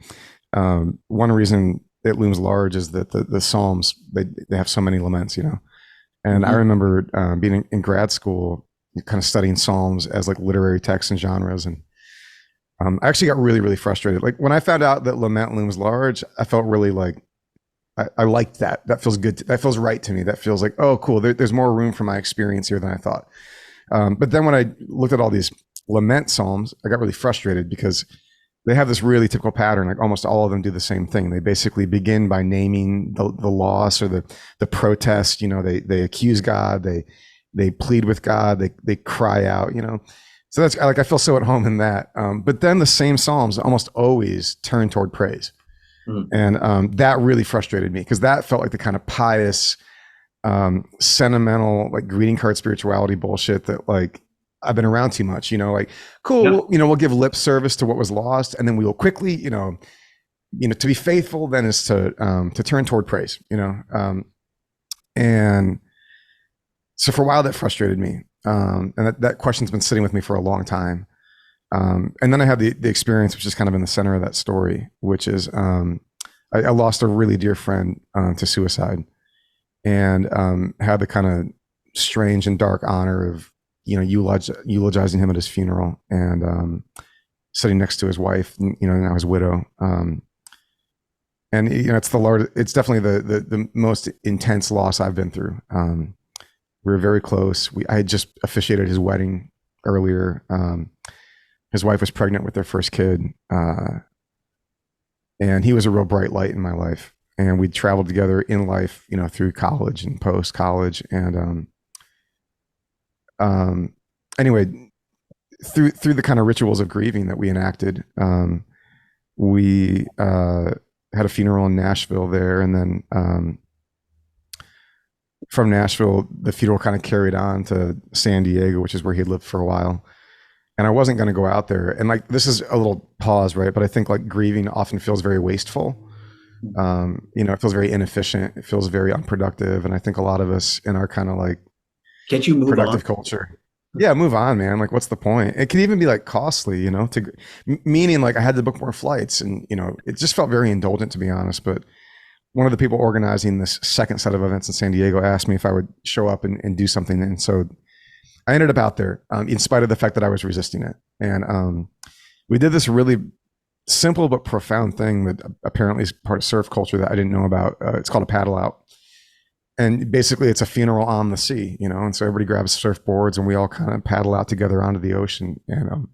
One reason it looms large is that the Psalms, they have so many laments, you know. And I remember being in grad school, kind of studying Psalms as like literary texts and genres. And I actually got really, really frustrated. Like when I found out that lament looms large, I felt really like, I liked that. That feels good. That feels right to me. That feels like, oh, cool. There's more room for my experience here than I thought. But then when I looked at all these lament Psalms, I got really frustrated because they have this really typical pattern. Like almost all of them do the same thing. They basically begin by naming the loss or the protest. You know, they accuse God. They plead with God. They cry out. You know, so that's like I feel so at home in that. But then the same Psalms almost always turn toward praise, and that really frustrated me because that felt like the kind of pious, sentimental, like greeting card spirituality bullshit that like I've been around too much, you know, like, cool, yep. You know, we'll give lip service to what was lost, and then we will quickly, you know, to be faithful then is to turn toward praise, you know. And so for a while that frustrated me. And that question's been sitting with me for a long time. And then I had the experience, which is kind of in the center of that story, which is I lost a really dear friend to suicide, and had the kind of strange and dark honor of, you know, eulogizing him at his funeral, and sitting next to his wife, you know, now his widow. And you know, it's definitely the most intense loss I've been through. We were very close. I had just officiated his wedding earlier. His wife was pregnant with their first kid, and he was a real bright light in my life. And we traveled together in life, you know, through college and post college, and anyway, through the kind of rituals of grieving that we enacted, we had a funeral in Nashville there, and then from Nashville, the funeral kind of carried on to San Diego, which is where he lived for a while. And I wasn't going to go out there. And like, this is a little pause, right? But I think like grieving often feels very wasteful. You know, it feels very inefficient. It feels very unproductive. And I think a lot of us in our kind of like can't you move productive on? Culture. Yeah, move on, man. Like, what's the point? It can even be like costly, you know, meaning like I had to book more flights, and, you know, it just felt very indulgent, to be honest. But one of the people organizing this second set of events in San Diego asked me if I would show up and do something. And so I ended up out there, in spite of the fact that I was resisting it. And we did this really simple but profound thing that apparently is part of surf culture that I didn't know about. It's called a paddle out. And basically it's a funeral on the sea, you know? And so everybody grabs surfboards and we all kind of paddle out together onto the ocean. And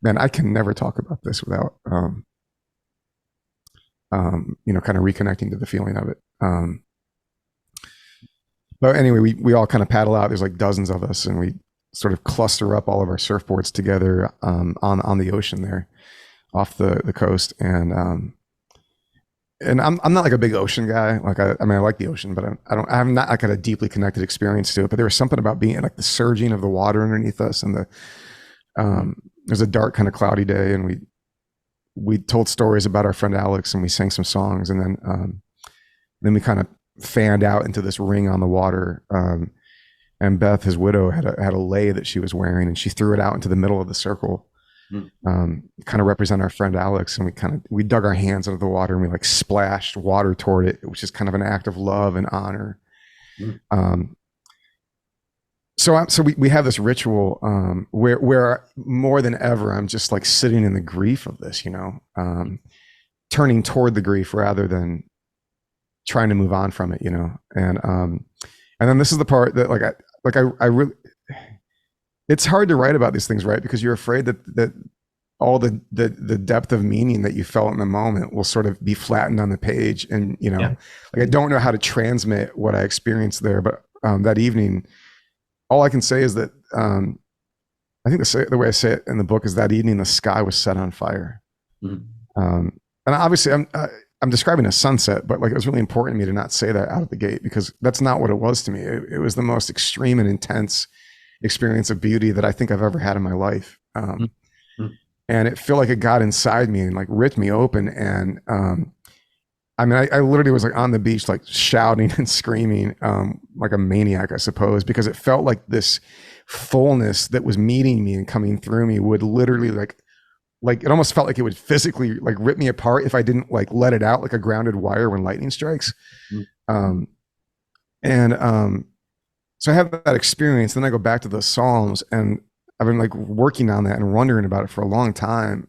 man, I can never talk about this without, you know, kind of reconnecting to the feeling of it. But anyway, we all kind of paddle out. There's like dozens of us, and we sort of cluster up all of our surfboards together on the ocean there off the coast. And I'm not like a big ocean guy. Like I mean, I like the ocean, but I'm not like a deeply connected experience to it. But there was something about being like the surging of the water underneath us, and it was a dark kind of cloudy day, and we told stories about our friend Alex, and we sang some songs, and then we kind of fanned out into this ring on the water. And Beth, his widow, had a lei that she was wearing, and she threw it out into the middle of the circle, kind of represent our friend Alex. And we dug our hands into the water, and we like splashed water toward it, which is kind of an act of love and honor. So we have this ritual where more than ever, I'm just like sitting in the grief of this, you know, turning toward the grief rather than trying to move on from it, you know. And then this is the part that I really, it's hard to write about these things, right? Because you're afraid that all the depth of meaning that you felt in the moment will sort of be flattened on the page. And, you know, like I don't know how to transmit what I experienced there, but that evening, all I can say is that I think the way I say it in the book is that evening the sky was set on fire. And obviously I'm describing a sunset, but like it was really important to me to not say that out of the gate, because that's not what it was to me. It was the most extreme and intense experience of beauty that I think I've ever had in my life. And it felt like it got inside me and like ripped me open. And I mean, I literally was like on the beach, like shouting and screaming, like a maniac, I suppose, because it felt like this fullness that was meeting me and coming through me would literally like it almost felt like it would physically like rip me apart if I didn't like let it out like a grounded wire when lightning strikes. Um, and So I have that experience. Then I go back to the Psalms, and I've been like working on that and wondering about it for a long time.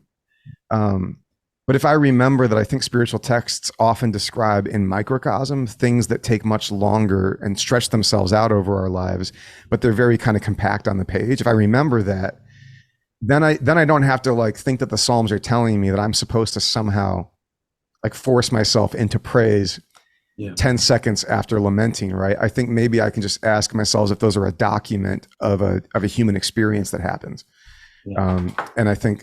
Um, but if I remember that, I think spiritual texts often describe in microcosm things that take much longer and stretch themselves out over our lives, but they're very kind of compact on the page. If I remember that, then I don't have to like think that the Psalms are telling me that I'm supposed to somehow like force myself into praise Yeah. 10 seconds after lamenting, right? I think maybe I can just ask myself if those are a document of a human experience that happens. Yeah. And I think,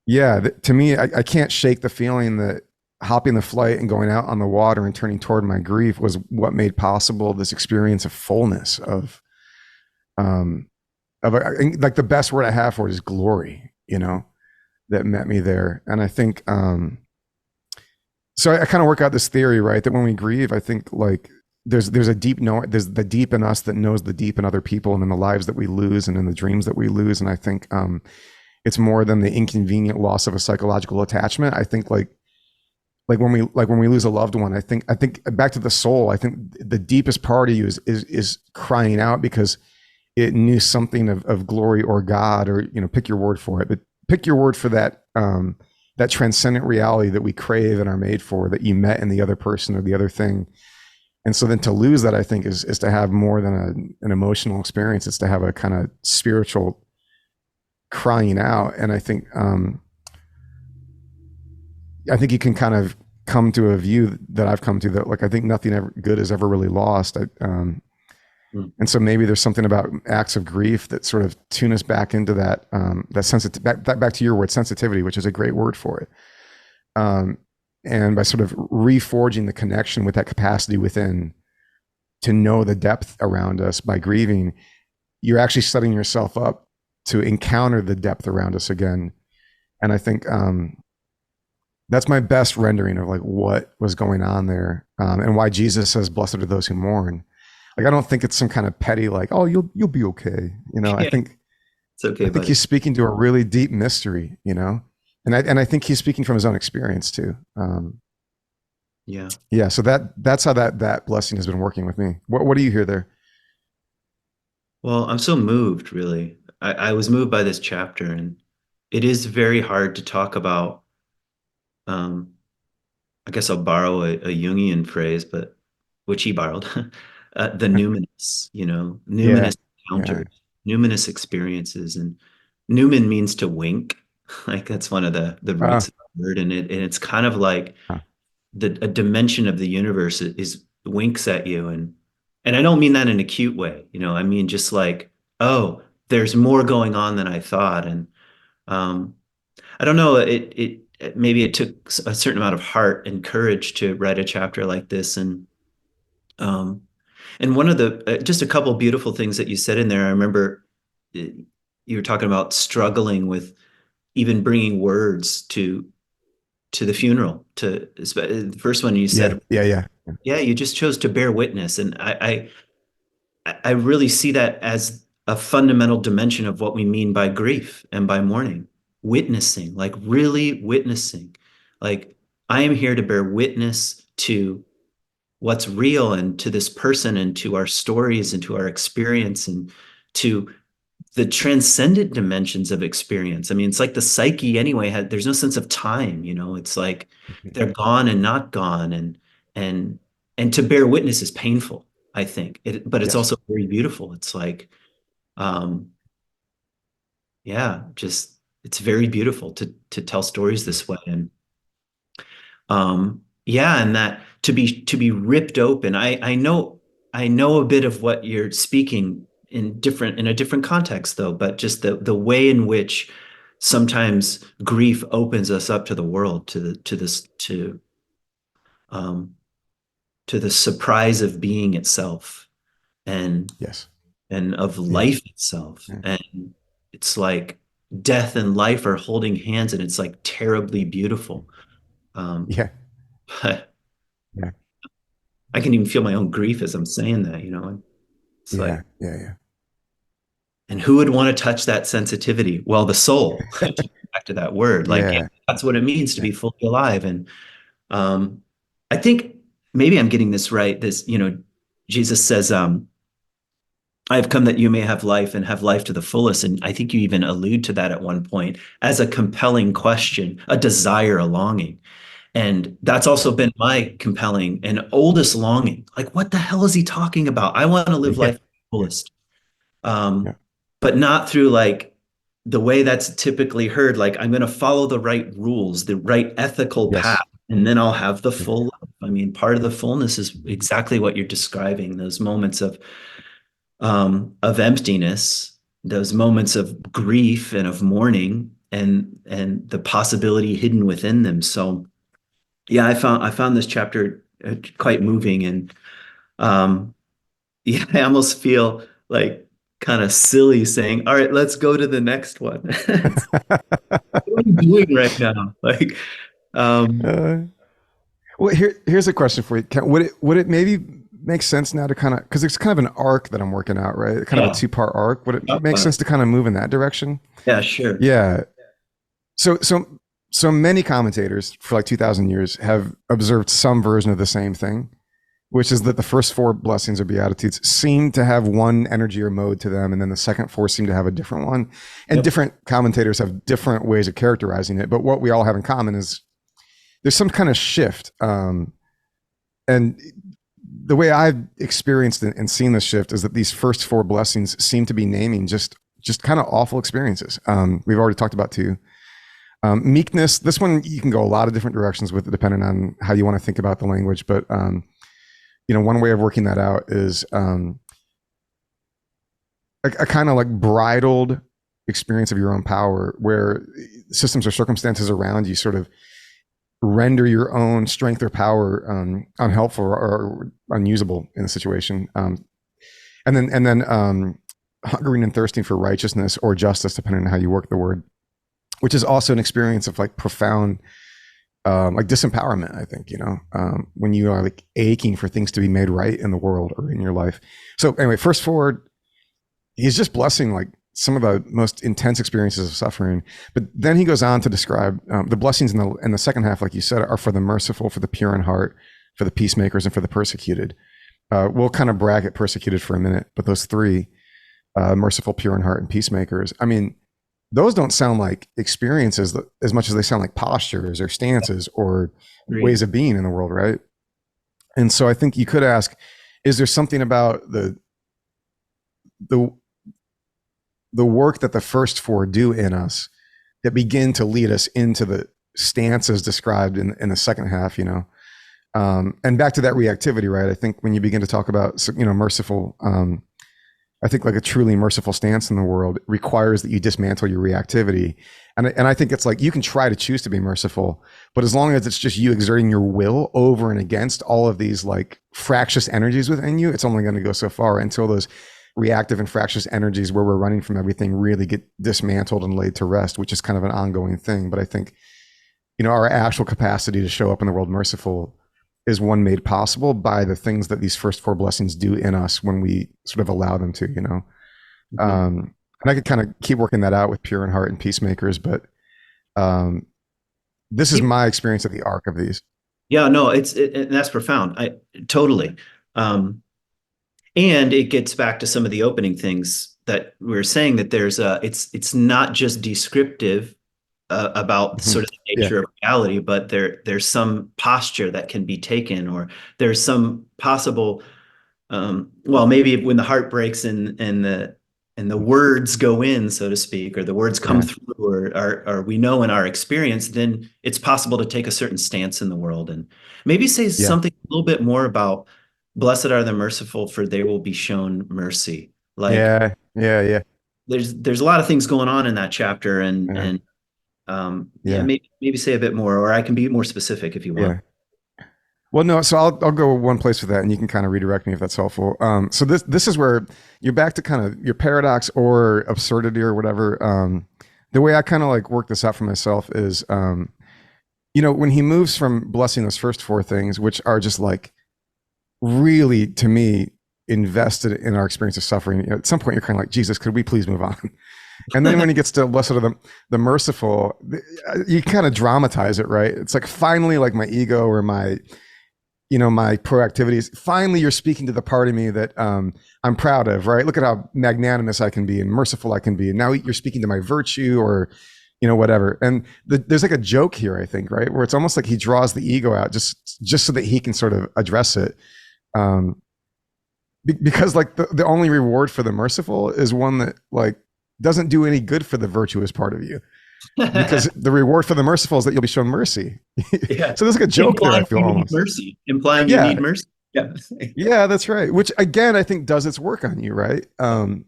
yeah, to me, I can't shake the feeling that hopping the flight and going out on the water and turning toward my grief was what made possible this experience of fullness um, like the best word I have for it is glory, that met me there. And I think, so I kind of work out this theory, right? That when we grieve, I think like there's a deep there's the deep in us that knows the deep in other people and in the lives that we lose and in the dreams that we lose. And I think it's more than the inconvenient loss of a psychological attachment. I think like when we lose a loved one, I think back to the soul. I think the deepest part of you is crying out because it knew something of glory or God, or pick your word for it, but pick your word for that. That transcendent reality that we crave and are made for, that you met in the other person or the other thing. And so then to lose that, I think is to have more than an emotional experience. It's to have a kind of spiritual crying out. And I think you can kind of come to a view that I've come to, that like, I think nothing ever good is ever really lost. And so maybe there's something about acts of grief that sort of tune us back into that back to your word, sensitivity, which is a great word for it. And by sort of reforging the connection with that capacity within to know the depth around us by grieving, you're actually setting yourself up to encounter the depth around us again. And I think that's my best rendering of like what was going on there, and why Jesus says, "Blessed are those who mourn." Like, I don't think it's some kind of petty, like, "Oh, you'll be okay." I think It's okay, I think buddy. he's speaking to a really deep mystery, and I think he's speaking from his own experience too. Yeah. Yeah. So that's how that blessing has been working with me. What do you hear there? Well, I'm so moved, really. I was moved by this chapter, and it is very hard to talk about. Um, I guess I'll borrow a Jungian phrase, but which he borrowed, the numinous, Yeah. numinous Yeah. encounters, numinous experiences, and numen means to wink. Like that's one of the Uh, roots of the word, and it's kind of like uh, a dimension of the universe is winks at you, and I don't mean that in a cute way, I mean just like, oh, there's more going on than I thought, and um, I don't know. Maybe it took a certain amount of heart and courage to write a chapter like this, um, and one of the just a couple beautiful things that you said in there. I remember you were talking about struggling with even bringing words to the funeral. To the first one you yeah. said, Yeah. Yeah. yeah, you just chose to bear witness, and I really see that as a fundamental dimension of what we mean by grief and by mourning. Witnessing, like really witnessing. Like, I am here to bear witness to what's real and to this person and to our stories and to our experience and to the transcendent dimensions of experience. I mean, it's like the psyche anyway, there's no sense of time, it's like they're gone and not gone. And and to bear witness is painful, I think. But it's Yes. also very beautiful. It's like, um, yeah, just it's very beautiful to tell stories this way. And yeah, and that to be ripped open. I know a bit of what you're speaking in a different context though, but just the way in which sometimes grief opens us up to the world, um to the surprise of being itself, and Yes. of Yeah. life itself. Yeah. And it's like death and life are holding hands, and it's like terribly beautiful. Um, Yeah. But Yeah. I can even feel my own grief as I'm saying that, it's Yeah. like, Yeah. Yeah. and who would want to touch that sensitivity? Well, the soul, back to that word, like, yeah, Yeah. that's what it means to Yeah. be fully alive. And um, I think maybe I'm getting this right. Jesus says, I have come that you may have life and have life to the fullest. And I think you even allude to that at one point as a compelling question, a desire, a longing. And that's also been my compelling and oldest longing. Like, what the hell is he talking about? I want to live Yeah. life to the fullest. Um, Yeah. but not through like the way that's typically heard. Like, I'm going to follow the right rules, the right ethical path, Yes. and then I'll have the Yeah. full life. I mean, part of the fullness is exactly what you're describing, those moments of emptiness, those moments of grief and of mourning, and the possibility hidden within them. So yeah, I found this chapter quite moving, and um, yeah, I almost feel like kind of silly saying, "All right, let's go to the next one." What are you doing right now? Like, um, Uh, well, here's a question for you. Would it maybe make sense now to kind of, because it's kind of an arc that I'm working out, right? Kind of a yeah, 2-part arc. Would it talk make about it. sense to kind of move in that direction? Yeah, sure. Yeah. So so many commentators for like 2,000 years have observed some version of the same thing, which is that the first four blessings or beatitudes seem to have one energy or mode to them, and then the second four seem to have a different one. And Yep. different commentators have different ways of characterizing it. But what we all have in common is there's some kind of shift. And the way I've experienced and seen this shift is that these first four blessings seem to be naming just kind of awful experiences. We've already talked about two. Meekness. This one you can go a lot of different directions with it, depending on how you want to think about the language. But one way of working that out is a kind of like bridled experience of your own power, where systems or circumstances around you sort of render your own strength or power unhelpful or unusable in a situation. And then hungering and thirsting for righteousness or justice, depending on how you work the word, which is also an experience of like profound like disempowerment. I think when you are like aching for things to be made right in the world or in your life. So anyway, first forward, he's just blessing like some of the most intense experiences of suffering. But then he goes on to describe the blessings in the second half, like you said, are for the merciful, for the pure in heart, for the peacemakers, and for the persecuted. We'll kind of bracket persecuted for a minute, but those three, merciful, pure in heart, and peacemakers, I mean, those don't sound like experiences as much as they sound like postures or stances or Agreed. ways of being in the world, right? And so I think you could ask, is there something about the work that the first four do in us that begin to lead us into the stances described in the second half, and back to that reactivity, right? I think when you begin to talk about, merciful, I think like a truly merciful stance in the world requires that you dismantle your reactivity. And I think it's like you can try to choose to be merciful, but as long as it's just you exerting your will over and against all of these like fractious energies within you, it's only going to go so far until those reactive and fractious energies where we're running from everything really get dismantled and laid to rest, which is kind of an ongoing thing. But I think, our actual capacity to show up in the world merciful is one made possible by the things that these first four blessings do in us when we sort of allow them to, Mhm. And I could kind of keep working that out with pure in heart and peacemakers, but this is my experience of the arc of these. Yeah, no, that's profound. I totally. Um, And it gets back to some of the opening things that we were saying, that it's not just descriptive about Mhm. sort of the Yeah. nature of reality, but there's some posture that can be taken, or there's some possible, well, maybe when the heart breaks and the words go in, so to speak, or the words come Yeah. through, or we know in our experience, then it's possible to take a certain stance in the world, and maybe say Yeah. something a little bit more about blessed are the merciful, for they will be shown mercy. Like, Yeah. Yeah. Yeah. there's a lot of things going on in that chapter, and Yeah. yeah, Yeah. maybe say a bit more, or I can be more specific if you want. Yeah. Well, no, so I'll go one place with that, and you can kind of redirect me if that's helpful. So this is where you're back to kind of your paradox or absurdity or whatever. The way I kind of like work this out for myself is, when he moves from blessing those first four things, which are just like really, to me, invested in our experience of suffering, at some point you're kind of like, Jesus, could we please move on? And then when he gets to blessed are the merciful, you kind of dramatize it, right? It's like, finally, like my ego or my proactivities, finally you're speaking to the part of me that I'm proud of, right? Look at how magnanimous I can be and merciful I can be. And now you're speaking to my virtue, or whatever. And there's like a joke here, I think, right? Where it's almost like he draws the ego out just so that he can sort of address it. Because like the only reward for the merciful is one that like doesn't do any good for the virtuous part of you. Because the reward for the merciful is that you'll be shown mercy. Yeah. So there's like a joke there, I feel almost. Implying you need mercy. Yeah. Yeah, that's right. Which again, I think does its work on you, right?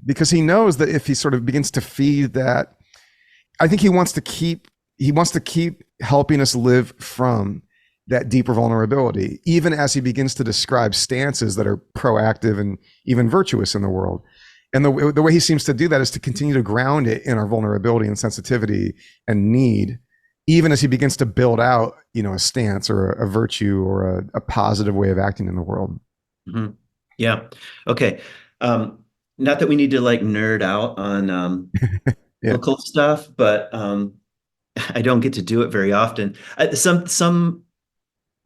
Because he knows that if he sort of begins to feed that, I think he wants to keep helping us live from that deeper vulnerability, even as he begins to describe stances that are proactive and even virtuous in the world. And the way he seems to do that is to continue to ground it in our vulnerability and sensitivity and need, even as he begins to build out, a stance or a virtue or a positive way of acting in the world. Mm-hmm. Yeah. Okay. Not that we need to like nerd out on biblical stuff, but I don't get to do it very often.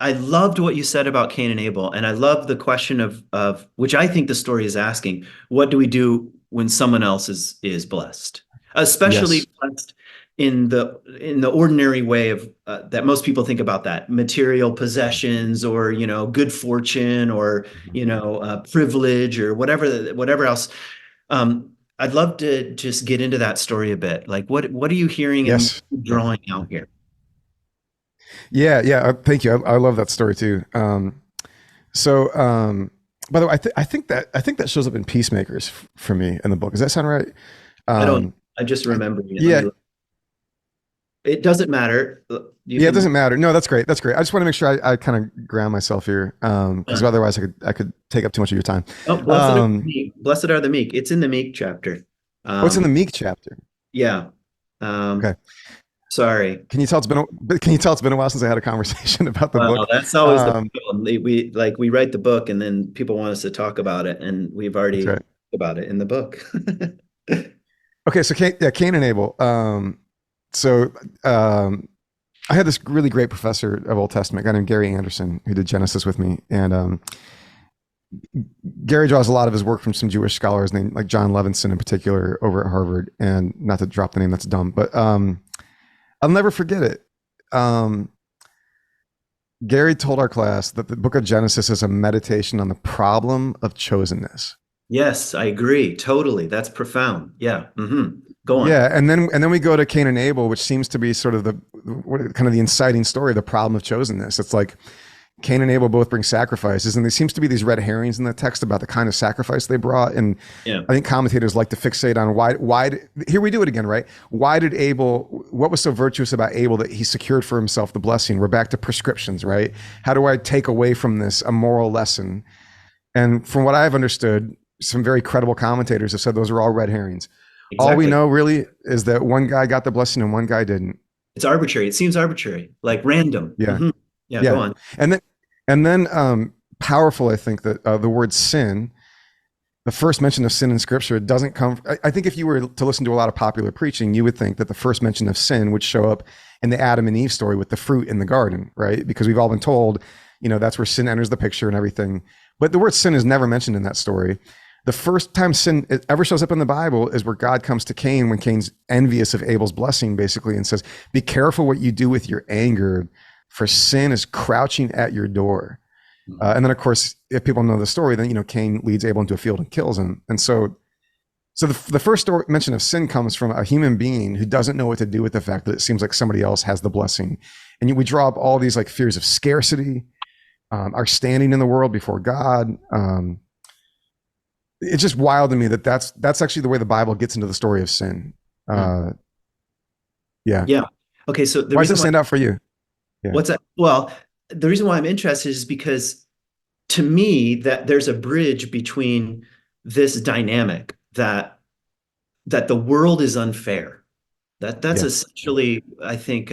I loved what you said about Cain and Abel, and I love the question of which I think the story is asking: what do we do when someone else is blessed, especially blessed in the ordinary way of that most people think about, that material possessions or good fortune or privilege or whatever else. I'd love to just get into that story a bit. Like what are you hearing and drawing out here? Yeah. Thank you. I love that story too. So, by the way, I think that shows up in Peacemakers for me in the book. Does that sound right? I just remember. Yeah. It doesn't matter. It doesn't matter. No, that's great. That's great. I just want to make sure I kind of ground myself here, because otherwise I could take up too much of your time. Oh, blessed are the meek. It's in the meek chapter. What's in the meek chapter? Yeah. Okay. Sorry. Can you tell it's been a while since I had a conversation about the book? That's always the problem. We write the book and then people want us to talk about it, and we've already talked about it in the book. Okay, so Cain and Abel. I had this really great professor of Old Testament, a guy named Gary Anderson, who did Genesis with me, and Gary draws a lot of his work from some Jewish scholars named like John Levinson in particular over at Harvard. And not to drop the name, that's dumb, but I'll never forget it. Gary told our class that the book of Genesis is a meditation on the problem of chosenness. Yes, I agree. Totally. That's profound. Yeah. Mm-hmm. Go on. Yeah. And then we go to Cain and Abel, which seems to be sort of the inciting story, the problem of chosenness. It's like Cain and Abel both bring sacrifices, and there seems to be these red herrings in the text about the kind of sacrifice they brought. And I think commentators like to fixate on why here we do it again, right? What was so virtuous about Abel that he secured for himself the blessing? We're back to prescriptions, right? How do I take away from this a moral lesson? And from what I've understood, some very credible commentators have said those are all red herrings. Exactly. All we know really is that one guy got the blessing and one guy didn't. It's arbitrary. It seems arbitrary, like random. Yeah. Mm-hmm. Yeah. Go on. And then powerful, I think that the word sin, the first mention of sin in scripture doesn't come. I think if you were to listen to a lot of popular preaching, you would think that the first mention of sin would show up in the Adam and Eve story with the fruit in the garden, right? Because we've all been told, that's where sin enters the picture and everything. But the word sin is never mentioned in that story. The first time sin ever shows up in the Bible is where God comes to Cain when Cain's envious of Abel's blessing, basically, and says, be careful what you do with your anger, for sin is crouching at your door. And then, of course, if people know the story, then, Cain leads Abel into a field and kills him. And so the first mention of sin comes from a human being who doesn't know what to do with the fact that it seems like somebody else has the blessing. And we draw up all these like fears of scarcity, our standing in the world before God. It's just wild to me that's actually the way the Bible gets into the story of sin. Yeah. Okay. So why does it stand out for you? Yeah. What's that? Well, the reason why I'm interested is because to me that there's a bridge between this dynamic that the world is unfair. That's essentially, I think,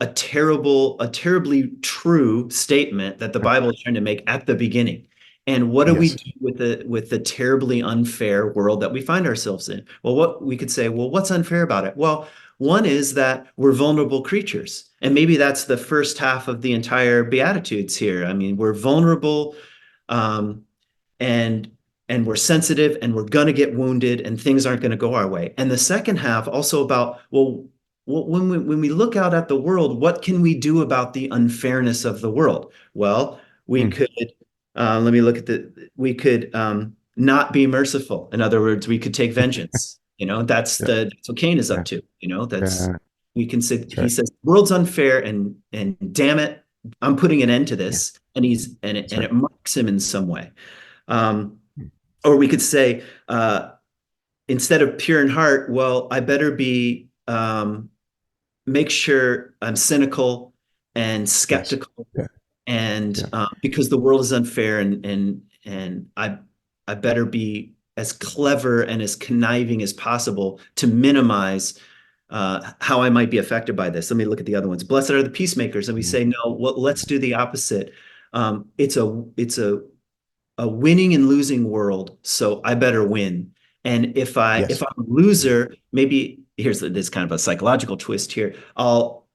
a terribly true statement that the Bible is trying to make at the beginning. And what do we Yes. do with the terribly unfair world that we find ourselves in? Well, what we could say, well, what's unfair about it? Well, one is that we're vulnerable creatures. And maybe that's the first half of the entire Beatitudes here. I mean, we're vulnerable, um, and we're sensitive, and we're going to get wounded, and things aren't going to go our way. And the second half also about, well, when we look out at the world, what can we do about the unfairness of the world? Well, we Mm. could, let me look at we could not be merciful. In other words, we could take vengeance. Yeah. That's what Cain is Yeah. up to. That's, Yeah. we can say, That's he right. says, the world's unfair, and damn it, I'm putting an end to Yeah. this. And That's right. it marks him in some way. Um, Mm. or we could say, instead of pure in heart, well, I better be, make sure I'm cynical and Yes. skeptical, Yeah. and Yeah. because the world is unfair, and I better be as clever and as conniving as possible to minimize how I might be affected by this. Let me look at the other ones. Blessed are the peacemakers, and we Mm. say, no, well, let's do the opposite. It's a winning and losing world, so I better win. And if Yes. I'm a loser, maybe here's this kind of a psychological twist here. I'll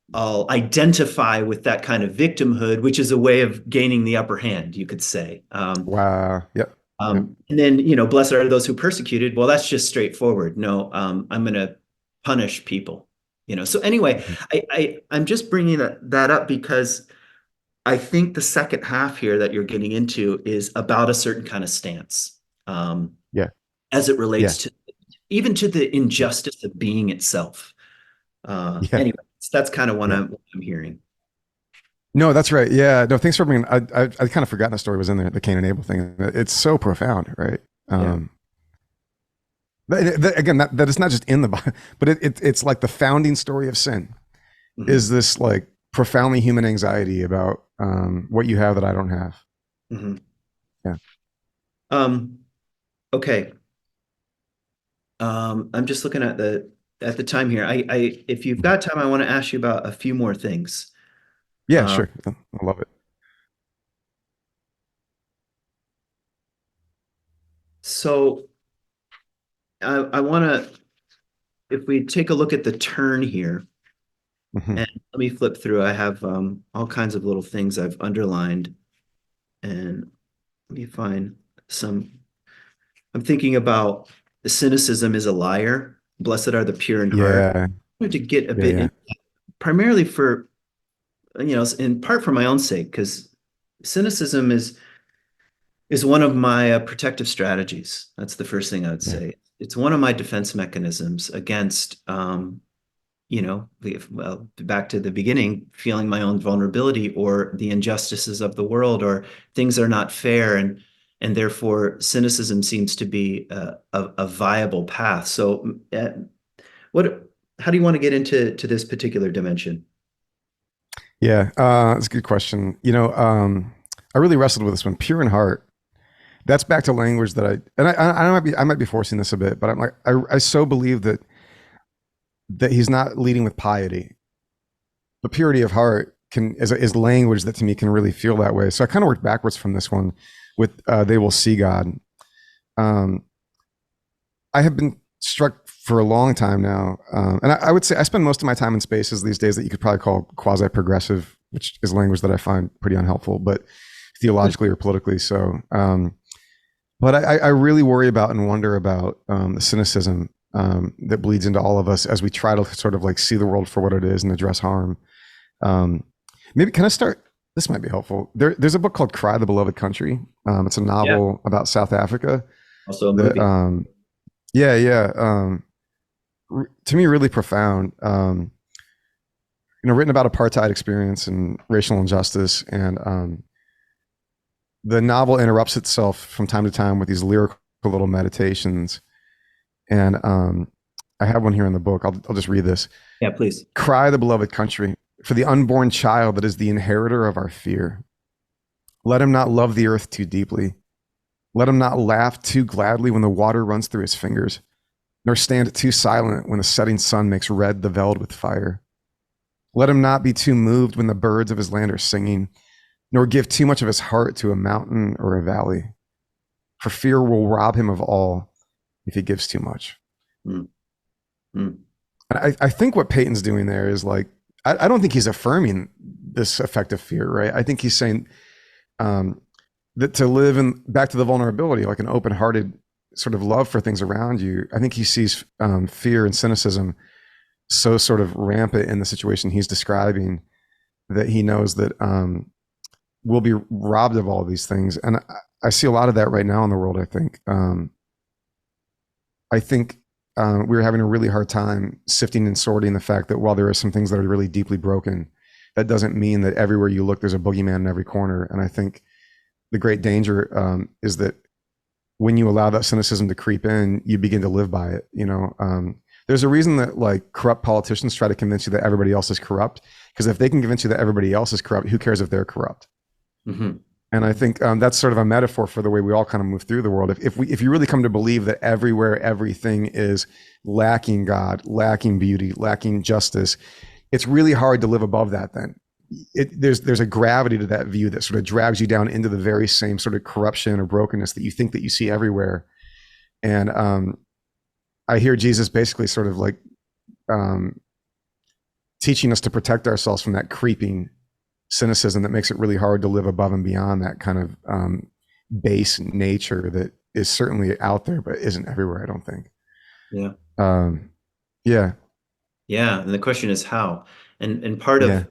identify with that kind of victimhood, which is a way of gaining the upper hand, you could say. Wow. Yep. Yep. And then, blessed are those who persecuted. Well, that's just straightforward. No, I'm going to punish people. So anyway, Mhm. I'm just bringing that up because I think the second half here that you're getting into is about a certain kind of stance, Yeah. as it Yeah. relates to even to the Yeah. injustice of being itself. Yeah. Anyway, that's kind of Yeah. what I'm hearing. No, that's right. Yeah. No, thanks for bringing. I kind of forgotten the story was in there, the Cain and Abel thing. It's so profound, right? Yeah. Again, that is not just in the Bible, but it's like the founding story of sin Mhm. is this like profoundly human anxiety about what you have that I don't have. Mhm. Yeah. Okay. I'm just looking at the time here. If you've got time, I want to ask you about a few more things. Yeah, Uh, sure. I love it. so I want to, if we take a look at the turn here, Mhm. and let me flip through. I have all kinds of little things I've underlined, and let me find some. I'm thinking about the cynicism is a liar. Blessed are the pure in heart. Yeah. I wanted to get a Yeah. bit Yeah. in, primarily for, in part for my own sake, because cynicism is one of my protective strategies. That's the first thing I would Yeah. say. It's one of my defense mechanisms against, back to the beginning, feeling my own vulnerability or the injustices of the world, or things are not fair, and therefore cynicism seems to be a viable path. So, what? How do you want to get into this particular dimension? Yeah. That's a good question. I really wrestled with this one. Pure in heart. That's back to language that I might be forcing this a bit, but I'm like I so believe that he's not leading with piety. The purity of heart is language that to me can really feel that way. So I kind of worked backwards from this one with they will see God. Um, I have been struck for a long time now, and I would say I spend most of my time in spaces these days that you could probably call quasi progressive, which is language that I find pretty unhelpful, but theologically or politically. So, but I really worry about and wonder about the cynicism that bleeds into all of us as we try to sort of like see the world for what it is and address harm. Maybe can I start? This might be helpful. There's a book called "Cry, the Beloved Country." It's a novel about South Africa. Also a That, movie. yeah, yeah. To me, really profound. Written about apartheid experience and racial injustice, and the novel interrupts itself from time to time with these lyrical little meditations. And I have one here in the book. I'll just read this. Yeah, please. Cry, the beloved country, for the unborn child that is the inheritor of our fear. Let him not love the earth too deeply. Let him not laugh too gladly when the water runs through his fingers, nor stand too silent when the setting sun makes red the veld with fire. Let him not be too moved when the birds of his land are singing, nor give too much of his heart to a mountain or a valley. For fear will rob him of all if he gives too much. Mm. Mm. And I think what Peyton's doing there is like, I don't think he's affirming this effect of fear, right? I think he's saying that to live in, back to the vulnerability, like an open-hearted sort of love for things around you. I think he sees fear and cynicism so sort of rampant in the situation he's describing that he knows that we'll be robbed of all of these things. And I see a lot of that right now in the world, I think. We're having a really hard time sifting and sorting the fact that while there are some things that are really deeply broken, that doesn't mean that everywhere you look, there's a boogeyman in every corner. And I think the great danger is that when you allow that cynicism to creep in, you begin to live by it. You know, there's a reason that like corrupt politicians try to convince you that everybody else is corrupt, because if they can convince you that everybody else is corrupt, who cares if they're corrupt? Mm-hmm. And I think that's sort of a metaphor for the way we all kind of move through the world. If you really come to believe that everywhere everything is lacking God, lacking beauty, lacking justice, it's really hard to live above that. Then there's a gravity to that view that sort of drags you down into the very same sort of corruption or brokenness that you think that you see everywhere. And I hear Jesus basically sort of like teaching us to protect ourselves from that creeping cynicism that makes it really hard to live above and beyond that kind of base nature that is certainly out there but isn't everywhere, I don't think. Yeah. Yeah. And the question is how. And part of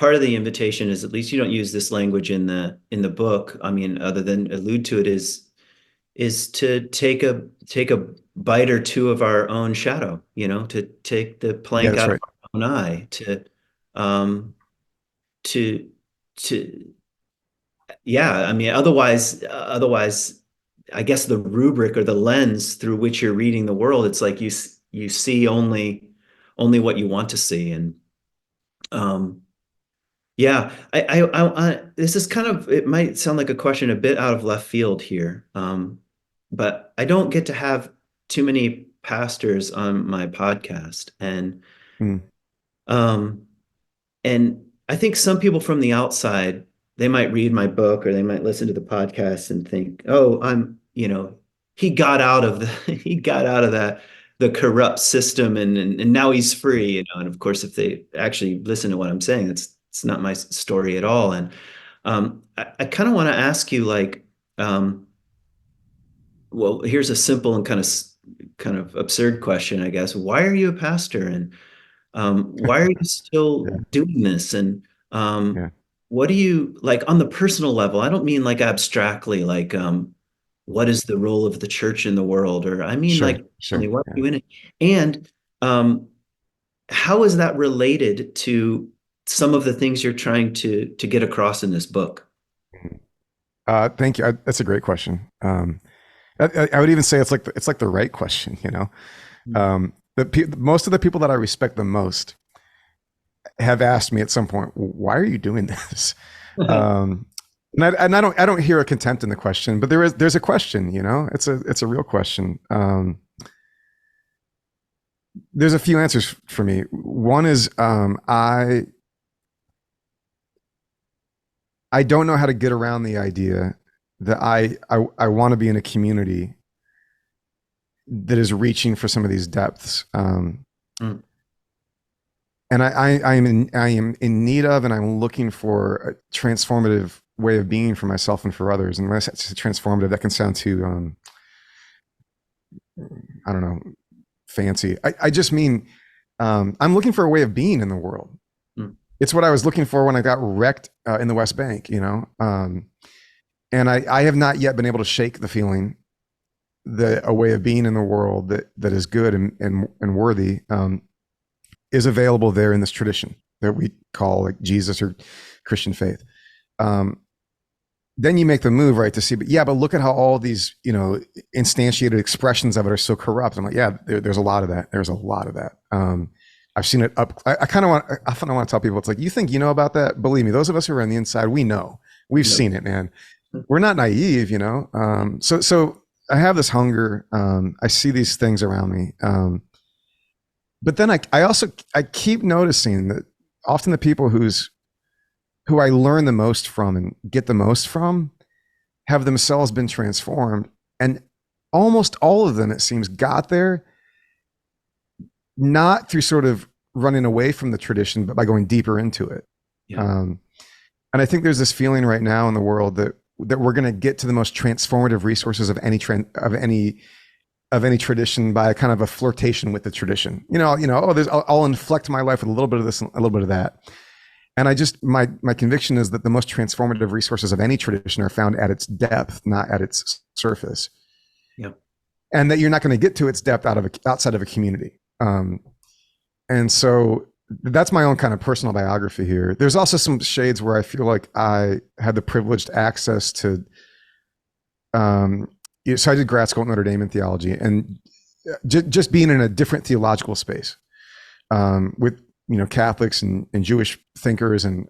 the invitation is, at least you don't use this language in the book, I mean, other than allude to it, is to take a bite or two of our own shadow, you know, to take the plank out of our own eye, I mean, otherwise, I guess the rubric or the lens through which you're reading the world, it's like you see only what you want to see. And this is kind of, it might sound like a question a bit out of left field here, but I don't get to have too many pastors on my podcast, and and I think some people from the outside, they might read my book or they might listen to the podcast and think, oh, he got out of the corrupt system and now he's free, you know. And of course, if they actually listen to what I'm saying, it's not my story at all. And I kind of want to ask you, like, well, here's a simple and kind of absurd question, I guess. Why are you a pastor? And why are you still doing this? And what do you, like, on the personal level? I don't mean like abstractly, like what is the role of the church in the world? Or I mean, what are you in it? And how is that related to some of the things you're trying to get across in this book? Thank you. That's a great question. I would even say it's like the right question, you know. Most of the people that I respect the most have asked me at some point, why are you doing this? And I don't hear a contempt in the question, but there's a question, you know. It's a real question. There's a few answers for me. One is I don't know how to get around the idea that I want to be in a community that is reaching for some of these depths. And I am in need of, and I'm looking for a transformative way of being for myself and for others. And when I say transformative, that can sound too, I don't know, fancy. I just mean, I'm looking for a way of being in the world. It's what I was looking for when I got wrecked in the West Bank, you know? And I have not yet been able to shake the feeling that a way of being in the world that is good and worthy is available there in this tradition that we call like Jesus or Christian faith. Then you make the move, right, to see, but look at how all these, you know, instantiated expressions of it are so corrupt. I'm like, there's a lot of that. There's a lot of that. I've seen it up. I often want to tell people, it's like, you think you know about that? Believe me, those of us who are on the inside, we know. We've seen it, man. We're not naive, you know? So I have this hunger. I see these things around me. But then I keep noticing that often the people who I learn the most from and get the most from have themselves been transformed. And almost all of them, it seems, got there not through sort of running away from the tradition, but by going deeper into it. Yeah. And I think there's this feeling right now in the world that we're going to get to the most transformative resources of any tradition by a kind of a flirtation with the tradition. I'll inflect my life with a little bit of this and a little bit of that. And my conviction is that the most transformative resources of any tradition are found at its depth, not at its surface. Yeah. And that you're not going to get to its depth outside of a community. And so that's my own kind of personal biography here. There's also some shades where I feel like I had the privileged access to, so I did grad school at Notre Dame in theology, and just being in a different theological space, with, Catholics and Jewish thinkers. And,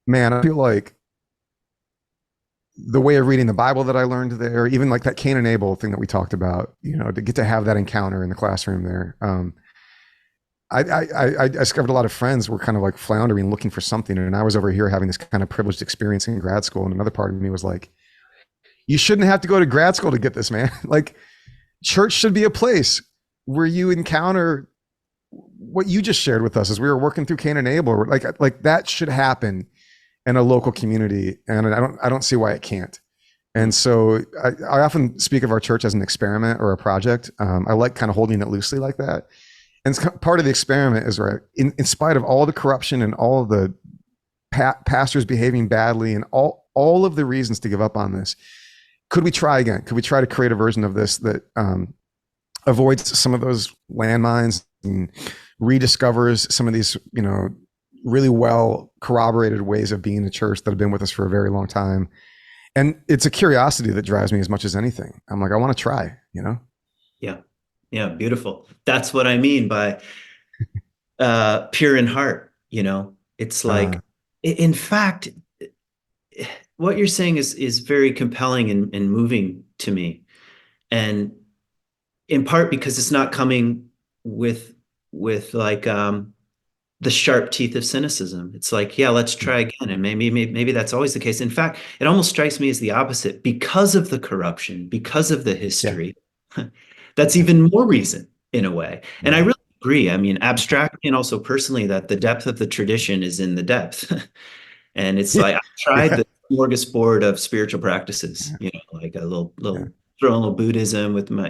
man, I feel like the way of reading the Bible that I learned there, even like that Cain and Abel thing that we talked about, to get to have that encounter in the classroom there. I discovered a lot of friends were kind of like floundering, looking for something. And I was over here having this kind of privileged experience in grad school. And another part of me was like, you shouldn't have to go to grad school to get this, man. Like, church should be a place where you encounter what you just shared with us as we were working through Cain and Abel. Like that should happen in a local community. And I don't see why it can't. And so I often speak of our church as an experiment or a project. I like kind of holding it loosely like that. And part of the experiment is, right, in spite of all the corruption and all of the pastors behaving badly and all of the reasons to give up on this, could we try again? Could we try to create a version of this that avoids some of those landmines and rediscovers some of these, really well corroborated ways of being a church that have been with us for a very long time? And it's a curiosity that drives me as much as anything. I'm like, I want to try, Yeah. Yeah. Beautiful. That's what I mean by pure in heart. It's like, in fact, what you're saying is very compelling and moving to me. And in part because it's not coming with like the sharp teeth of cynicism. It's like, yeah, let's try again. And maybe that's always the case. In fact, it almost strikes me as the opposite. Because of the corruption, because of the history, that's even more reason in a way. And I really agree. I mean, abstractly and also personally, that the depth of the tradition is in the depth. And it's like, I tried the smorgasbord of spiritual practices, like a little throw a little Buddhism with my,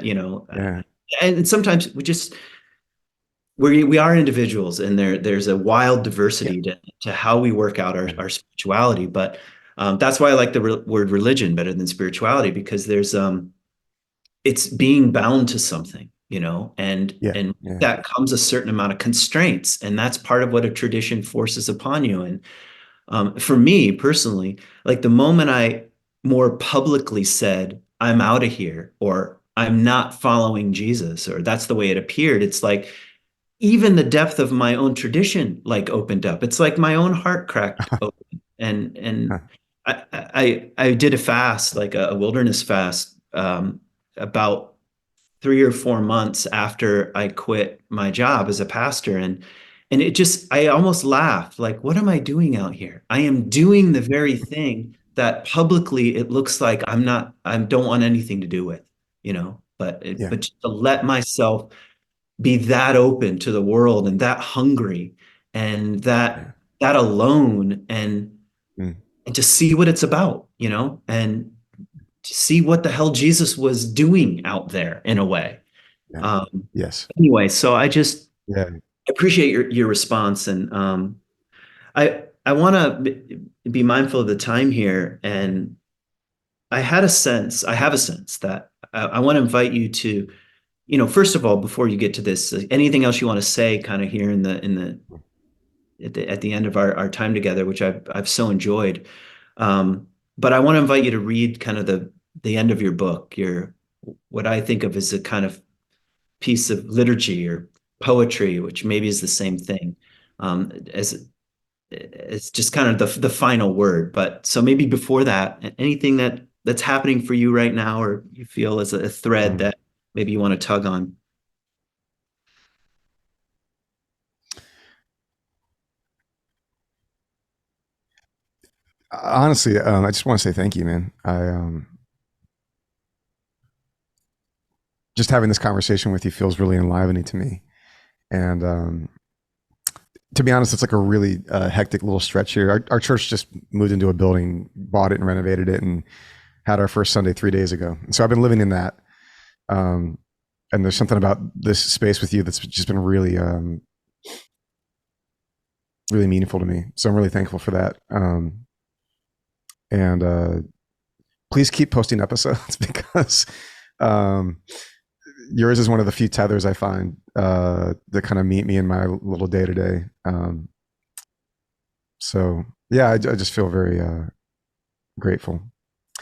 and sometimes we are individuals, and there's a wild diversity to how we work out our spirituality. But that's why I like the word religion better than spirituality, because there's it's being bound to something, and that comes a certain amount of constraints, and that's part of what a tradition forces upon you. And for me personally, like the moment I more publicly said, I'm out of here, or I'm not following Jesus, or that's the way it appeared, it's like even the depth of my own tradition like opened up. It's like my own heart cracked open. And I did a fast, like a wilderness fast, about 3 or 4 months after I quit my job as a pastor. And I almost laughed, like, what am I doing out here? I am doing the very thing that publicly it looks like I don't want anything to do with, but just to let myself be that open to the world and that hungry and that alone, and to see what it's about, and to see what the hell Jesus was doing out there in a way. Anyway, so I just appreciate your response. And I want to be mindful of the time here. And I have a sense that I want to invite you to, first of all, before you get to this, anything else you want to say kind of here at the end of our time together, which I've so enjoyed. But I want to invite you to read kind of the end of your book, what I think of as a kind of piece of liturgy or poetry, which maybe is the same thing, as it's just kind of the final word. But so maybe before that, anything that's happening for you right now, or you feel as a thread that maybe you want to tug on. Honestly, I just want to say thank you, man. Just having this conversation with you feels really enlivening to me. And to be honest, it's like a really hectic little stretch here. Our church just moved into a building, bought it and renovated it, and had our first Sunday 3 days ago. And so I've been living in that. And there's something about this space with you that's just been really, really meaningful to me. So I'm really thankful for that. And please keep posting episodes because yours is one of the few tethers I find that kind of meet me in my little day to day. So yeah, I just feel very grateful.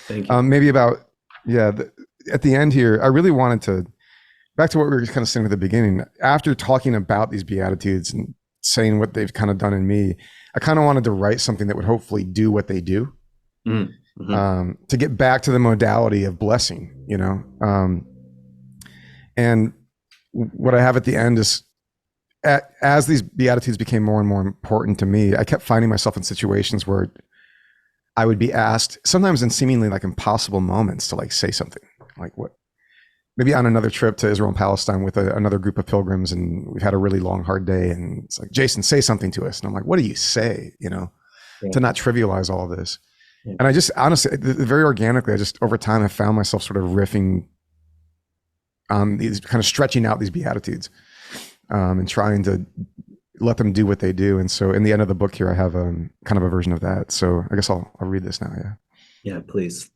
Thank you. Maybe about, at the end here, I really wanted to, back to what we were kind of saying at the beginning, after talking about these Beatitudes and saying what they've kind of done in me, I kind of wanted to write something that would hopefully do what they do. Mm-hmm. To get back to the modality of blessing, you know? And what I have at the end is, as these Beatitudes became more and more important to me, I kept finding myself in situations where I would be asked, sometimes in seemingly like impossible moments, to like say something like what, maybe on another trip to Israel and Palestine with another group of pilgrims, and we've had a really long, hard day. And it's like, Jason, say something to us. And I'm like, what do you say? You know, to not trivialize all of this. Yeah. And I just honestly, very organically, I just over time, I found myself sort of riffing on these, kind of stretching out these Beatitudes, and trying to let them do what they do. And so in the end of the book here, I have kind of a version of that. So I guess I'll read this now. Yeah. Yeah, please.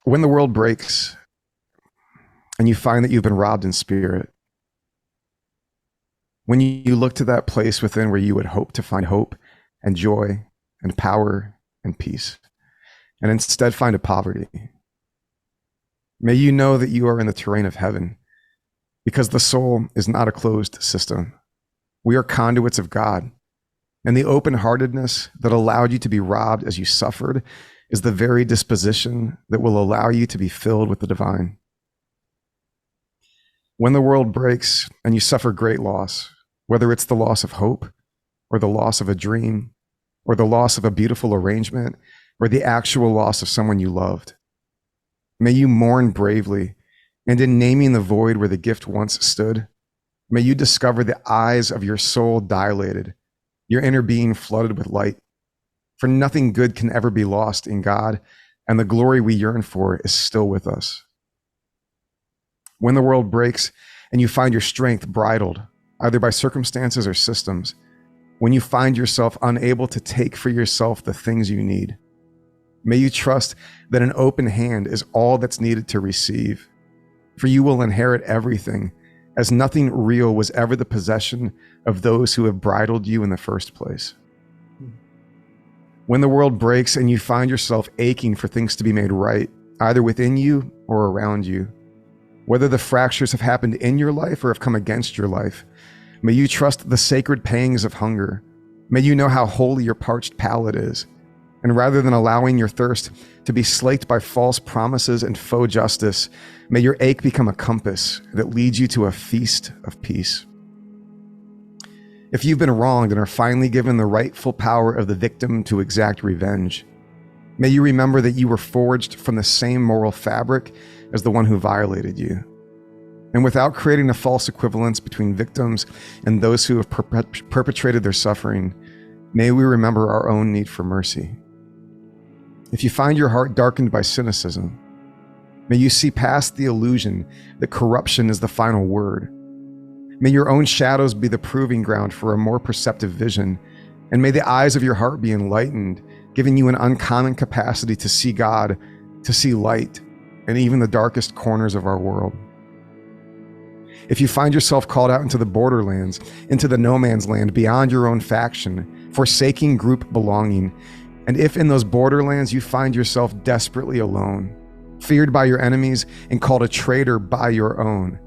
When the world breaks and you find that you've been robbed in spirit, when you look to that place within where you would hope to find hope and joy and power and peace, and instead find a poverty, may you know that you are in the terrain of heaven, because the soul is not a closed system. We are conduits of God, and the open-heartedness that allowed you to be robbed as you suffered is the very disposition that will allow you to be filled with the divine. When the world breaks and you suffer great loss, whether it's the loss of hope or the loss of a dream or the loss of a beautiful arrangement or the actual loss of someone you loved, may you mourn bravely, and in naming the void where the gift once stood, may you discover the eyes of your soul dilated, your inner being flooded with light. For nothing good can ever be lost in God, and the glory we yearn for is still with us. When the world breaks and you find your strength bridled, either by circumstances or systems, when you find yourself unable to take for yourself the things you need, may you trust that an open hand is all that's needed to receive, for you will inherit everything, as nothing real was ever the possession of those who have bridled you in the first place. When the world breaks and you find yourself aching for things to be made right, either within you or around you, whether the fractures have happened in your life or have come against your life, may you trust the sacred pangs of hunger. May you know how holy your parched palate is. And rather than allowing your thirst to be slaked by false promises and faux justice, may your ache become a compass that leads you to a feast of peace. If you've been wronged and are finally given the rightful power of the victim to exact revenge, may you remember that you were forged from the same moral fabric as the one who violated you. And without creating a false equivalence between victims and those who have perpetrated their suffering, may we remember our own need for mercy. If you find your heart darkened by cynicism, may you see past the illusion that corruption is the final word. May your own shadows be the proving ground for a more perceptive vision, and may the eyes of your heart be enlightened, giving you an uncommon capacity to see God, to see light, and even the darkest corners of our world. If you find yourself called out into the borderlands, into the no man's land beyond your own faction, forsaking group belonging, and if in those borderlands you find yourself desperately alone, feared by your enemies and called a traitor by your own,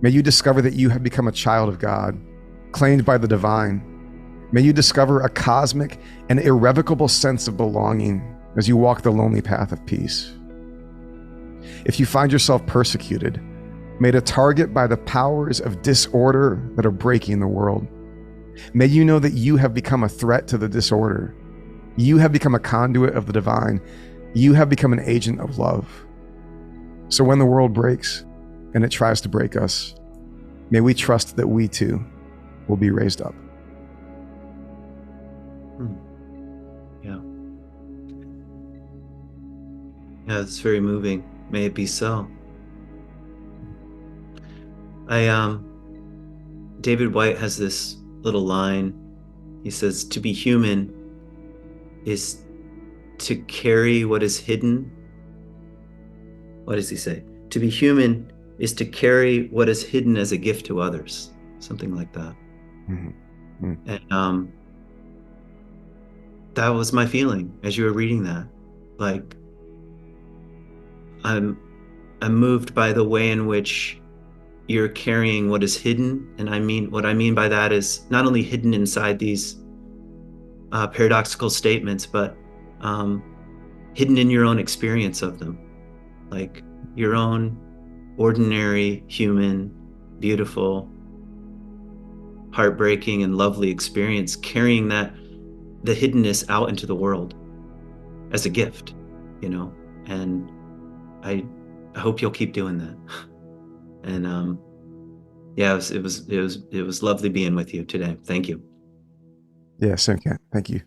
may you discover that you have become a child of God, claimed by the divine. May you discover a cosmic and irrevocable sense of belonging as you walk the lonely path of peace. If you find yourself persecuted, made a target by the powers of disorder that are breaking the world. May you know that you have become a threat to the disorder. You have become a conduit of the divine. You have become an agent of love. So when the world breaks and it tries to break us, may we trust that we too will be raised up. Yeah. Yeah, it's very moving. May it be so. David White has this little line. He says, to be human is to carry what is hidden. What does he say? To be human is to carry what is hidden as a gift to others. Something like that. Mm-hmm. And that was my feeling as you were reading that. Like, I'm moved by the way in which you're carrying what is hidden. And what I mean by that is not only hidden inside these paradoxical statements, but hidden in your own experience of them. Like your own ordinary, human, beautiful, heartbreaking, and lovely experience, carrying the hiddenness out into the world as a gift, and I hope you'll keep doing that. And yeah, it was lovely being with you today. Thank you. Yeah, same, Kent. Thank you.